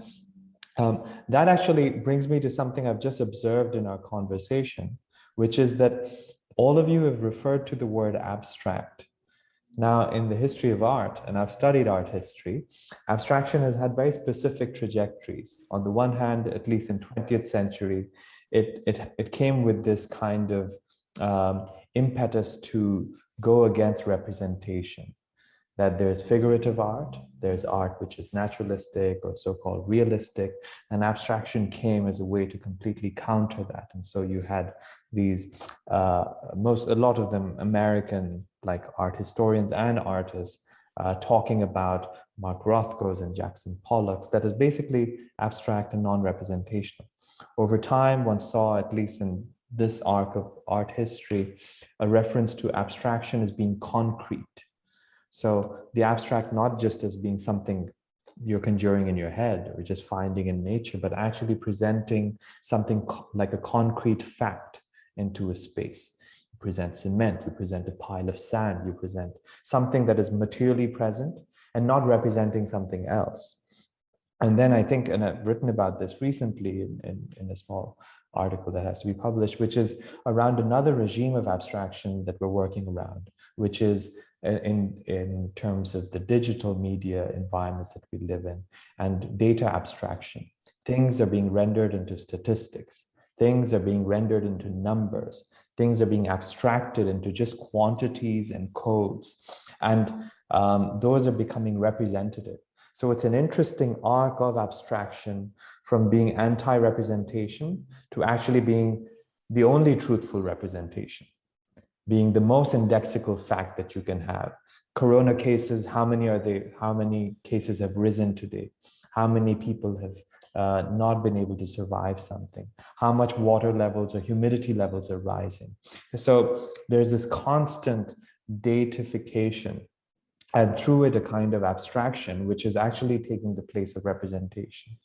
that actually brings me to something I've just observed in our conversation, which is that all of you have referred to the word abstract. Now, in the history of art, and I've studied art history, abstraction has had very specific trajectories. On the one hand, at least in 20th century, it came with this kind of impetus to go against representation, that there's figurative art, there's art which is naturalistic or so-called realistic, and abstraction came as a way to completely counter that. And so you had these, a lot of them American, like art historians and artists, talking about Mark Rothko's and Jackson Pollock's, that is basically abstract and non-representational. Over time, one saw, at least in this arc of art history, a reference to abstraction as being concrete. So the abstract not just as being something you're conjuring in your head or just finding in nature, but actually presenting something like a concrete fact into a space. You present cement, you present a pile of sand, you present something that is materially present and not representing something else. And then I think, and I've written about this recently in a small article that has to be published, which is around another regime of abstraction that we're working around, which is in terms of the digital media environments that we live in, and data abstraction. Things are being rendered into statistics. Things are being rendered into numbers. Things are being abstracted into just quantities and codes. And those are becoming representative. So it's an interesting arc of abstraction from being anti-representation to actually being the only truthful representation. being the most indexical fact that you can have. Corona cases, how many are they? How many cases have risen today? How many people have not been able to survive something? How much water levels or humidity levels are rising? So there's this constant datification, and through it a kind of abstraction, which is actually taking the place of representation.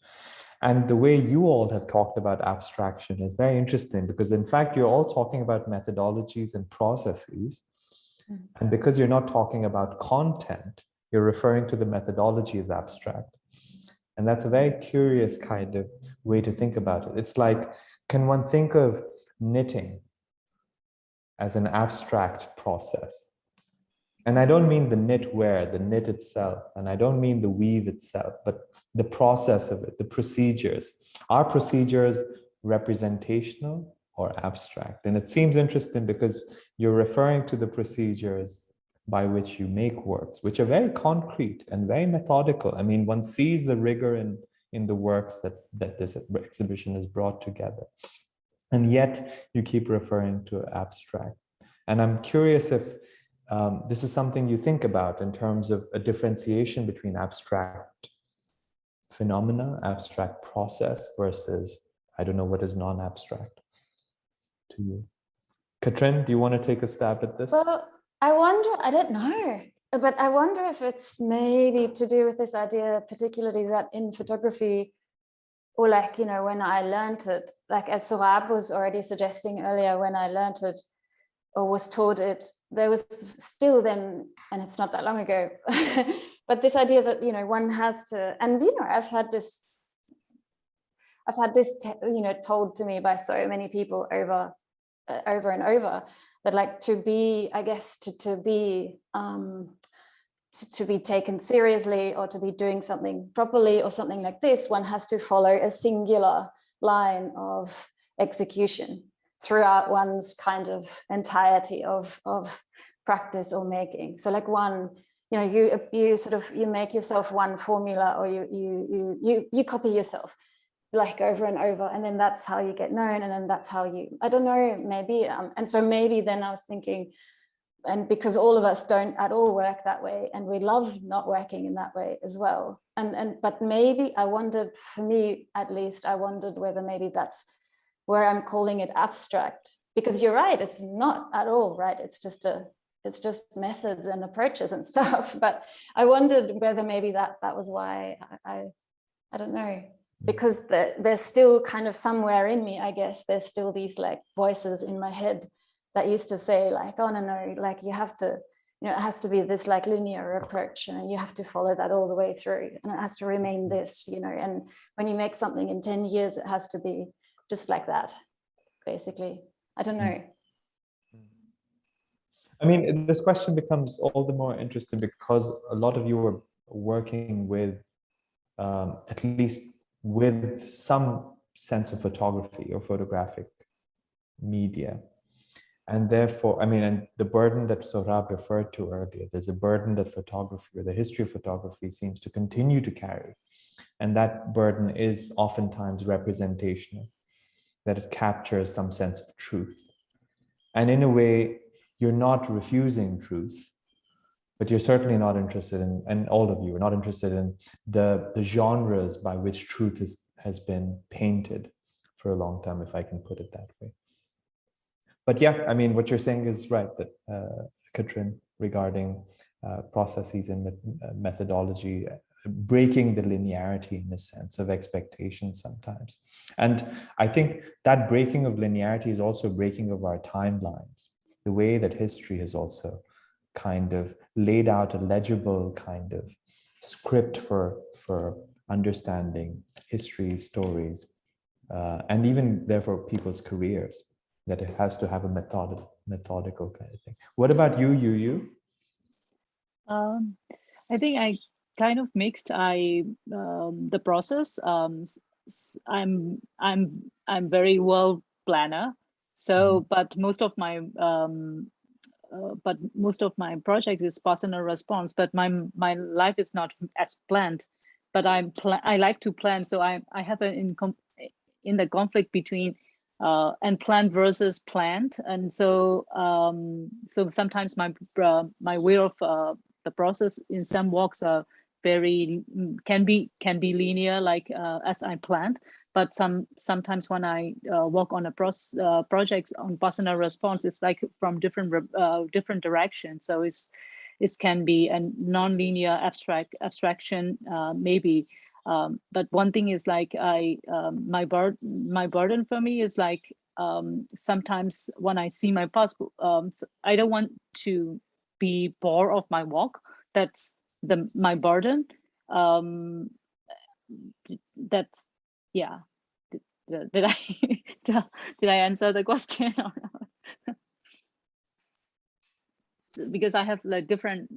And the way you all have talked about abstraction is very interesting, because in fact, you're all talking about methodologies and processes. And because you're not talking about content, you're referring to the methodology as abstract. And that's a very curious kind of way to think about it. It's like, can one think of knitting as an abstract process? And I don't mean the knitwear, the knit itself, and I don't mean the weave itself, but the process of it, the procedures. Are procedures representational or abstract? And it seems interesting because you're referring to the procedures by which you make works, which are very concrete and very methodical. I mean, one sees the rigor in the works that this exhibition has brought together. And yet you keep referring to abstract. And I'm curious if this is something you think about in terms of a differentiation between abstract phenomena, abstract process versus, I don't know, what is non-abstract to you. Katrin, do you want to take a stab at this? Well, I wonder, I don't know, but I wonder if it's maybe to do with this idea, particularly that in photography, or like, you know, when I learned it, like as Sohrab was already suggesting earlier, when I learned it or was taught it, there was still then, and it's not that long ago, but this idea that, you know, one has to, and, you know, I've had this, you know, told to me by so many people over and over, that like to be, I guess, to be taken seriously or to be doing something properly or something like this, one has to follow a singular line of execution throughout one's kind of entirety of practice or making. So like one, you know, you make yourself one formula, or you copy yourself like over and over, and then that's how you get known, and then that's how you, I don't know, maybe, and so maybe then I was thinking, and because all of us don't at all work that way, and we love not working in that way as well, but maybe I wondered, for me at least, I wondered whether maybe that's where I'm calling it abstract, because you're right, it's not at all right, it's just methods and approaches and stuff, but I wondered whether maybe that was why I don't know. Because there's still kind of somewhere in me, I guess, there's still these like voices in my head that used to say like, oh, no, like you have to, you know, it has to be this like linear approach, and you have to follow that all the way through, and it has to remain this, you know, and when you make something in 10 years, it has to be just like that, basically. I don't know. I mean, this question becomes all the more interesting because a lot of you are working with, at least with some sense of photography or photographic media. And therefore, I mean, and the burden that Sohrab referred to earlier, there's a burden that photography or the history of photography seems to continue to carry. And that burden is oftentimes representational, that it captures some sense of truth. And in a way, you're not refusing truth, but you're certainly not interested in, and all of you are not interested in the genres by which truth has been painted for a long time, if I can put it that way. But yeah, I mean, what you're saying is right, that Katrin, regarding processes and methodology, breaking the linearity in a sense of expectations sometimes. And I think that breaking of linearity is also breaking of our timelines, the way that history has also kind of laid out a legible kind of script for understanding history, stories, and even therefore people's careers, that it has to have a methodical kind of thing. What about you, Yu? I think I kind of mixed. The process. I'm very well planner. So, but most of my projects is personal response. But my life is not as planned. But I like to plan. So I have in the conflict between and plant versus plant. And so so sometimes my way of the process in some walks are very can be linear, like as I planned, but sometimes when I work on a projects on personal response, it's like from different directions. So it can be a non-linear abstraction maybe. But one thing is like my burden for me is like sometimes when I see my possible, I don't want to be bored of my walk. That's my burden. That's yeah. Did I did I answer the question or not? Because I have like different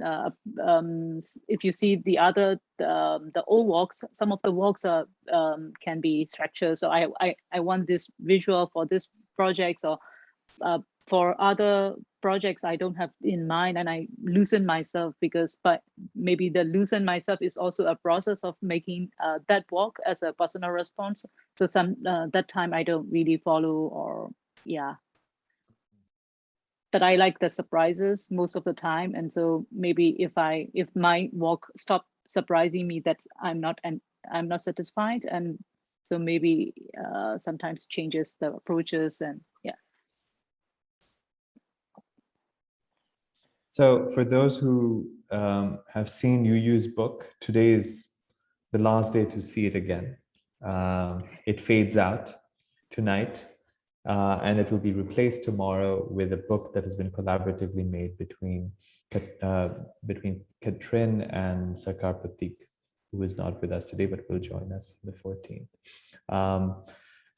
if you see the other the old walks, some of the walks are can be structured. So I want this visual for this project, or for other projects I don't have in mind, and I loosen myself, because but maybe the loosen myself is also a process of making that walk as a personal response. So some that time I don't really follow, or yeah. But I like the surprises most of the time, and so maybe if my walk stop surprising me, that's I'm not satisfied, and so maybe sometimes changes the approaches, and yeah. So for those who have seen Yu's book, today is the last day to see it again. It fades out tonight. And it will be replaced tomorrow with a book that has been collaboratively made between Katrin and Sarkar Pratik, who is not with us today, but will join us on the 14th.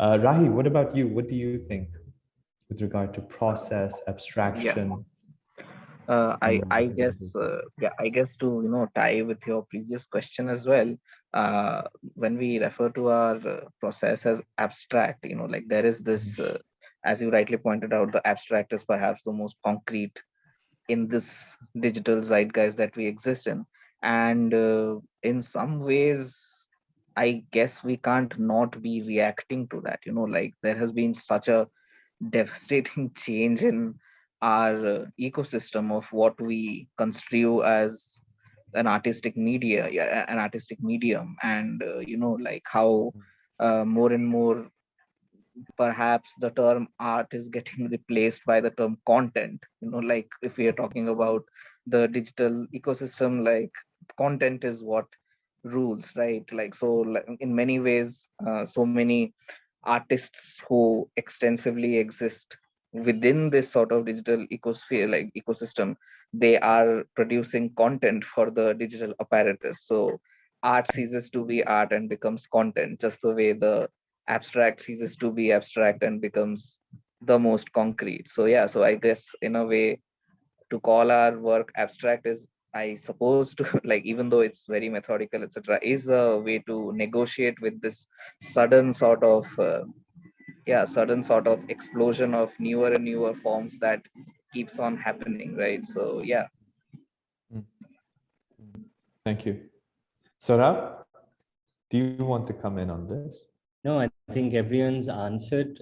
Rahee, what about you? What do you think with regard to process, abstraction? I guess to tie with your previous question as well, when we refer to our process as abstract, like there is this as you rightly pointed out, the abstract is perhaps the most concrete in this digital zeitgeist that we exist in, and in some ways I guess we can't not be reacting to that. Like there has been such a devastating change in our ecosystem of what we construe as an artistic medium, and like how more and more perhaps the term art is getting replaced by the term content. Like if we are talking about the digital ecosystem, like content is what rules, right? Like so like, in many ways so many artists who extensively exist within this sort of digital ecosphere, like ecosystem, they are producing content for the digital apparatus. So art ceases to be art and becomes content, just the way the abstract ceases to be abstract and becomes the most concrete. So yeah, so I guess in a way to call our work abstract is, I suppose, to like, even though it's very methodical, etc., is a way to negotiate with this sudden sort of explosion of newer and newer forms that keeps on happening, right? So yeah. Thank you. Sohrab, do you want to come in on this? No, I think everyone's answered.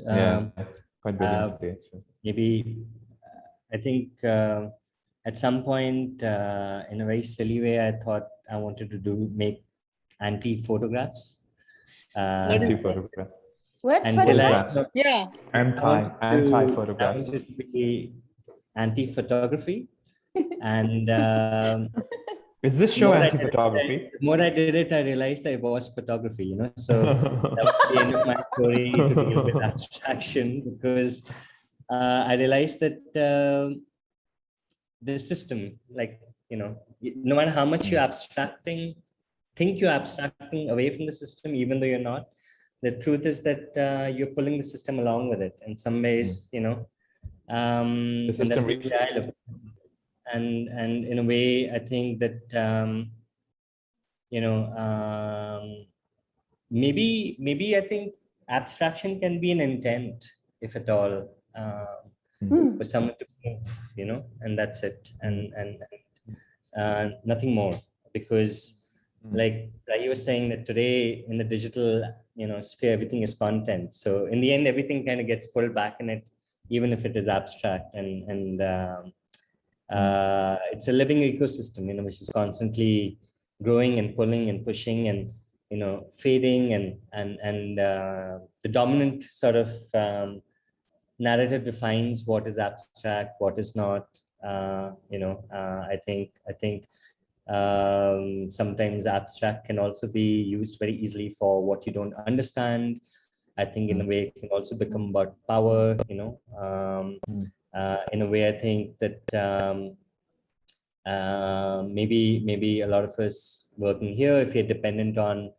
Quite brilliantly. Maybe I think at some point in a very silly way, I thought I wanted to make anti-photographs. Anti-photographs. What photographs? Yeah. Anti-photographs. I wanted to be anti-photography. And is this show anti-photography? The more I did it, I realized I was photography, So that was the end of my story to deal with abstraction, because I realized that the system, like, no matter how much you're think you're abstracting away from the system, even though you're not, the truth is that you're pulling the system along with it in some ways, the system reaches. And in a way, I think that maybe I think abstraction can be an intent, if at all, for someone to move, and that's it, and nothing more. Because like Rahee was saying, that today in the digital, sphere, everything is content. So in the end, everything kind of gets pulled back in it, even if it is abstract, and it's a living ecosystem, which is constantly growing and pulling and pushing and fading, and the dominant sort of narrative defines what is abstract, what is not. I think sometimes abstract can also be used very easily for what you don't understand. I think in a way it can also become about power, in a way I think that maybe a lot of us working here, if you're dependent on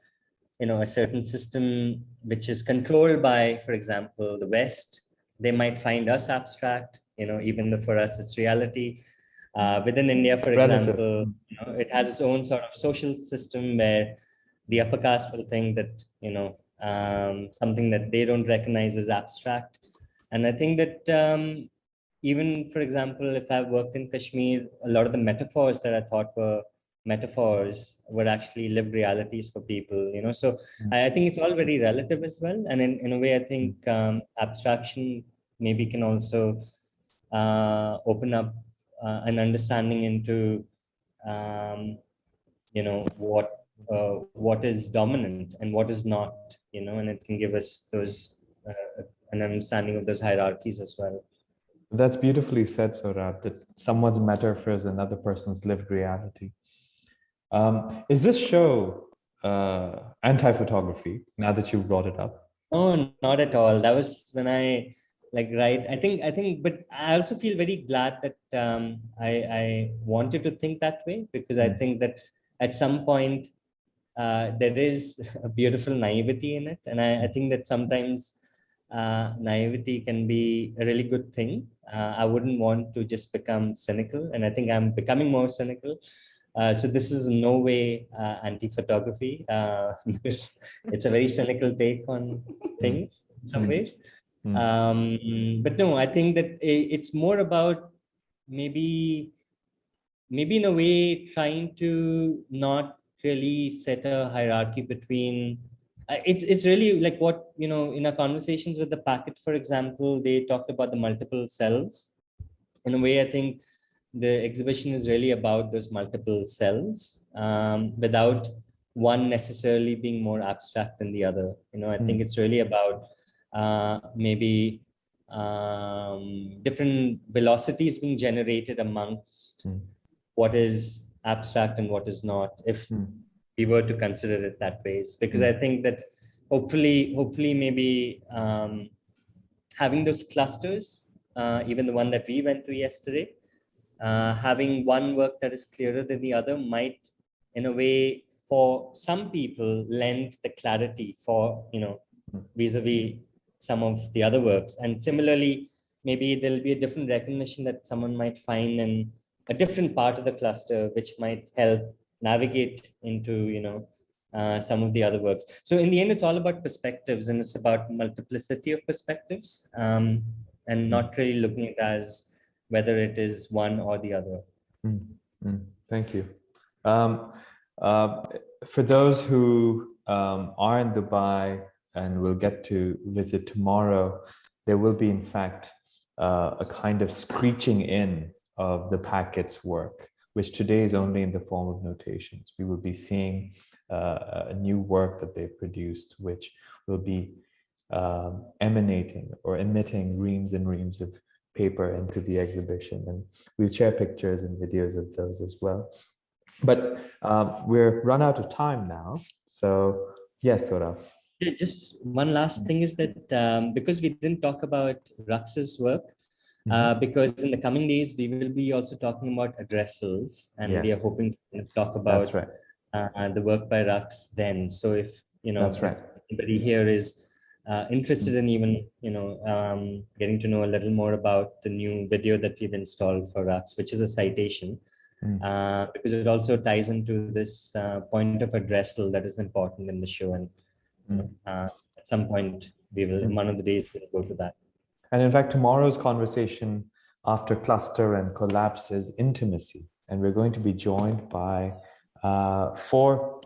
a certain system which is controlled by, for example, the West, they might find us abstract, even though for us it's reality. Within India, for example, it has its own sort of social system where the upper caste will think that, something that they don't recognize as abstract. And I think that even, for example, if I've worked in Kashmir, a lot of the metaphors that I thought were metaphors were actually lived realities for people, So I think it's all very relative as well. And in a way, I think abstraction maybe can also open up an understanding into, what is dominant and what is not, and it can give us those an understanding of those hierarchies as well. That's beautifully said, Sohrab, that someone's metaphor is another person's lived reality. Is this show anti-photography, now that you brought it up? Oh, not at all. That was when I I think, but I also feel very glad that I wanted to think that way, because I think that at some point there is a beautiful naivety in it. And I think that sometimes naivety can be a really good thing. I wouldn't want to just become cynical, and I think I'm becoming more cynical. So this is in no way anti-photography, because it's a very cynical take on things in some ways. But no, I think that it's more about maybe in a way trying to not really set a hierarchy between. It's really like what, in our conversations with the packet, for example, they talked about the multiple cells. In a way, I think the exhibition is really about those multiple cells, without one necessarily being more abstract than the other. I think it's really about maybe different velocities being generated amongst what is abstract and what is not, if we were to consider it that way. Because I think that hopefully maybe having those clusters, even the one that we went to yesterday, having one work that is clearer than the other might, in a way, for some people, lend the clarity for, vis-a-vis some of the other works. And similarly, maybe there'll be a different recognition that someone might find in a different part of the cluster, which might help navigate into, some of the other works. So in the end, it's all about perspectives, and it's about multiplicity of perspectives, and not really looking at it as whether it is one or the other. Thank you. For those who are in Dubai and will get to visit tomorrow, there will be, in fact, a kind of screeching in of the packet's work, which today is only in the form of notations. We will be seeing a new work that they've produced, which will be emanating or emitting reams and reams of paper into the exhibition, and we'll share pictures and videos of those as well. But we're run out of time now, so yes, Sohrab. Just one last thing is that because we didn't talk about Raks's work, because in the coming days we will be also talking about addressals, and we are hoping to talk about the work by Raks then. So if if anybody here is interested in even getting to know a little more about the new video that we've installed for Raks, which is a citation, because it also ties into this point of addressal that is important in the show, and at some point we will, in one of the days, we'll go to that. And in fact, tomorrow's conversation after cluster and collapse is intimacy, and we're going to be joined by 4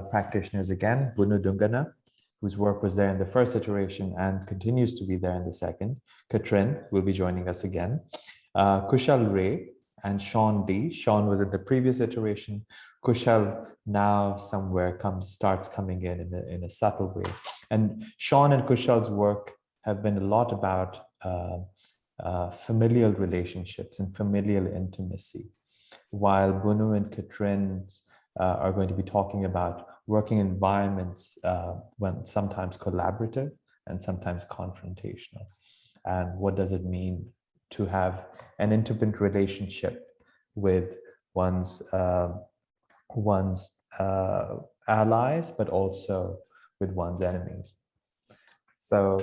practitioners again: Bunu Dungana, whose work was there in the first iteration and continues to be there in the second. Katrin will be joining us again. Kushal Ray and Sean D. Sean was in the previous iteration. Kushal now somewhere starts coming in a subtle way. And Sean and Kushal's work have been a lot about familial relationships and familial intimacy, while Bunu and Katrin are going to be talking about working environments when sometimes collaborative and sometimes confrontational. And what does it mean to have an intimate relationship with one's allies, but also with one's enemies. So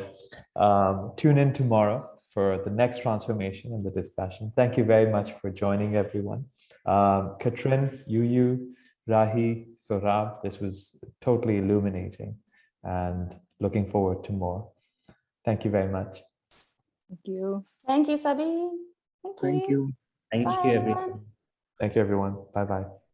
tune in tomorrow for the next transformation and the discussion. Thank you very much for joining, everyone. Katrin, Yuyu, Rahee, Sohrab, this was totally illuminating and looking forward to more. Thank you very much. Thank you. Thank you, Sabih. Thank you. Thank you, everyone. Thank you, everyone. Bye-bye.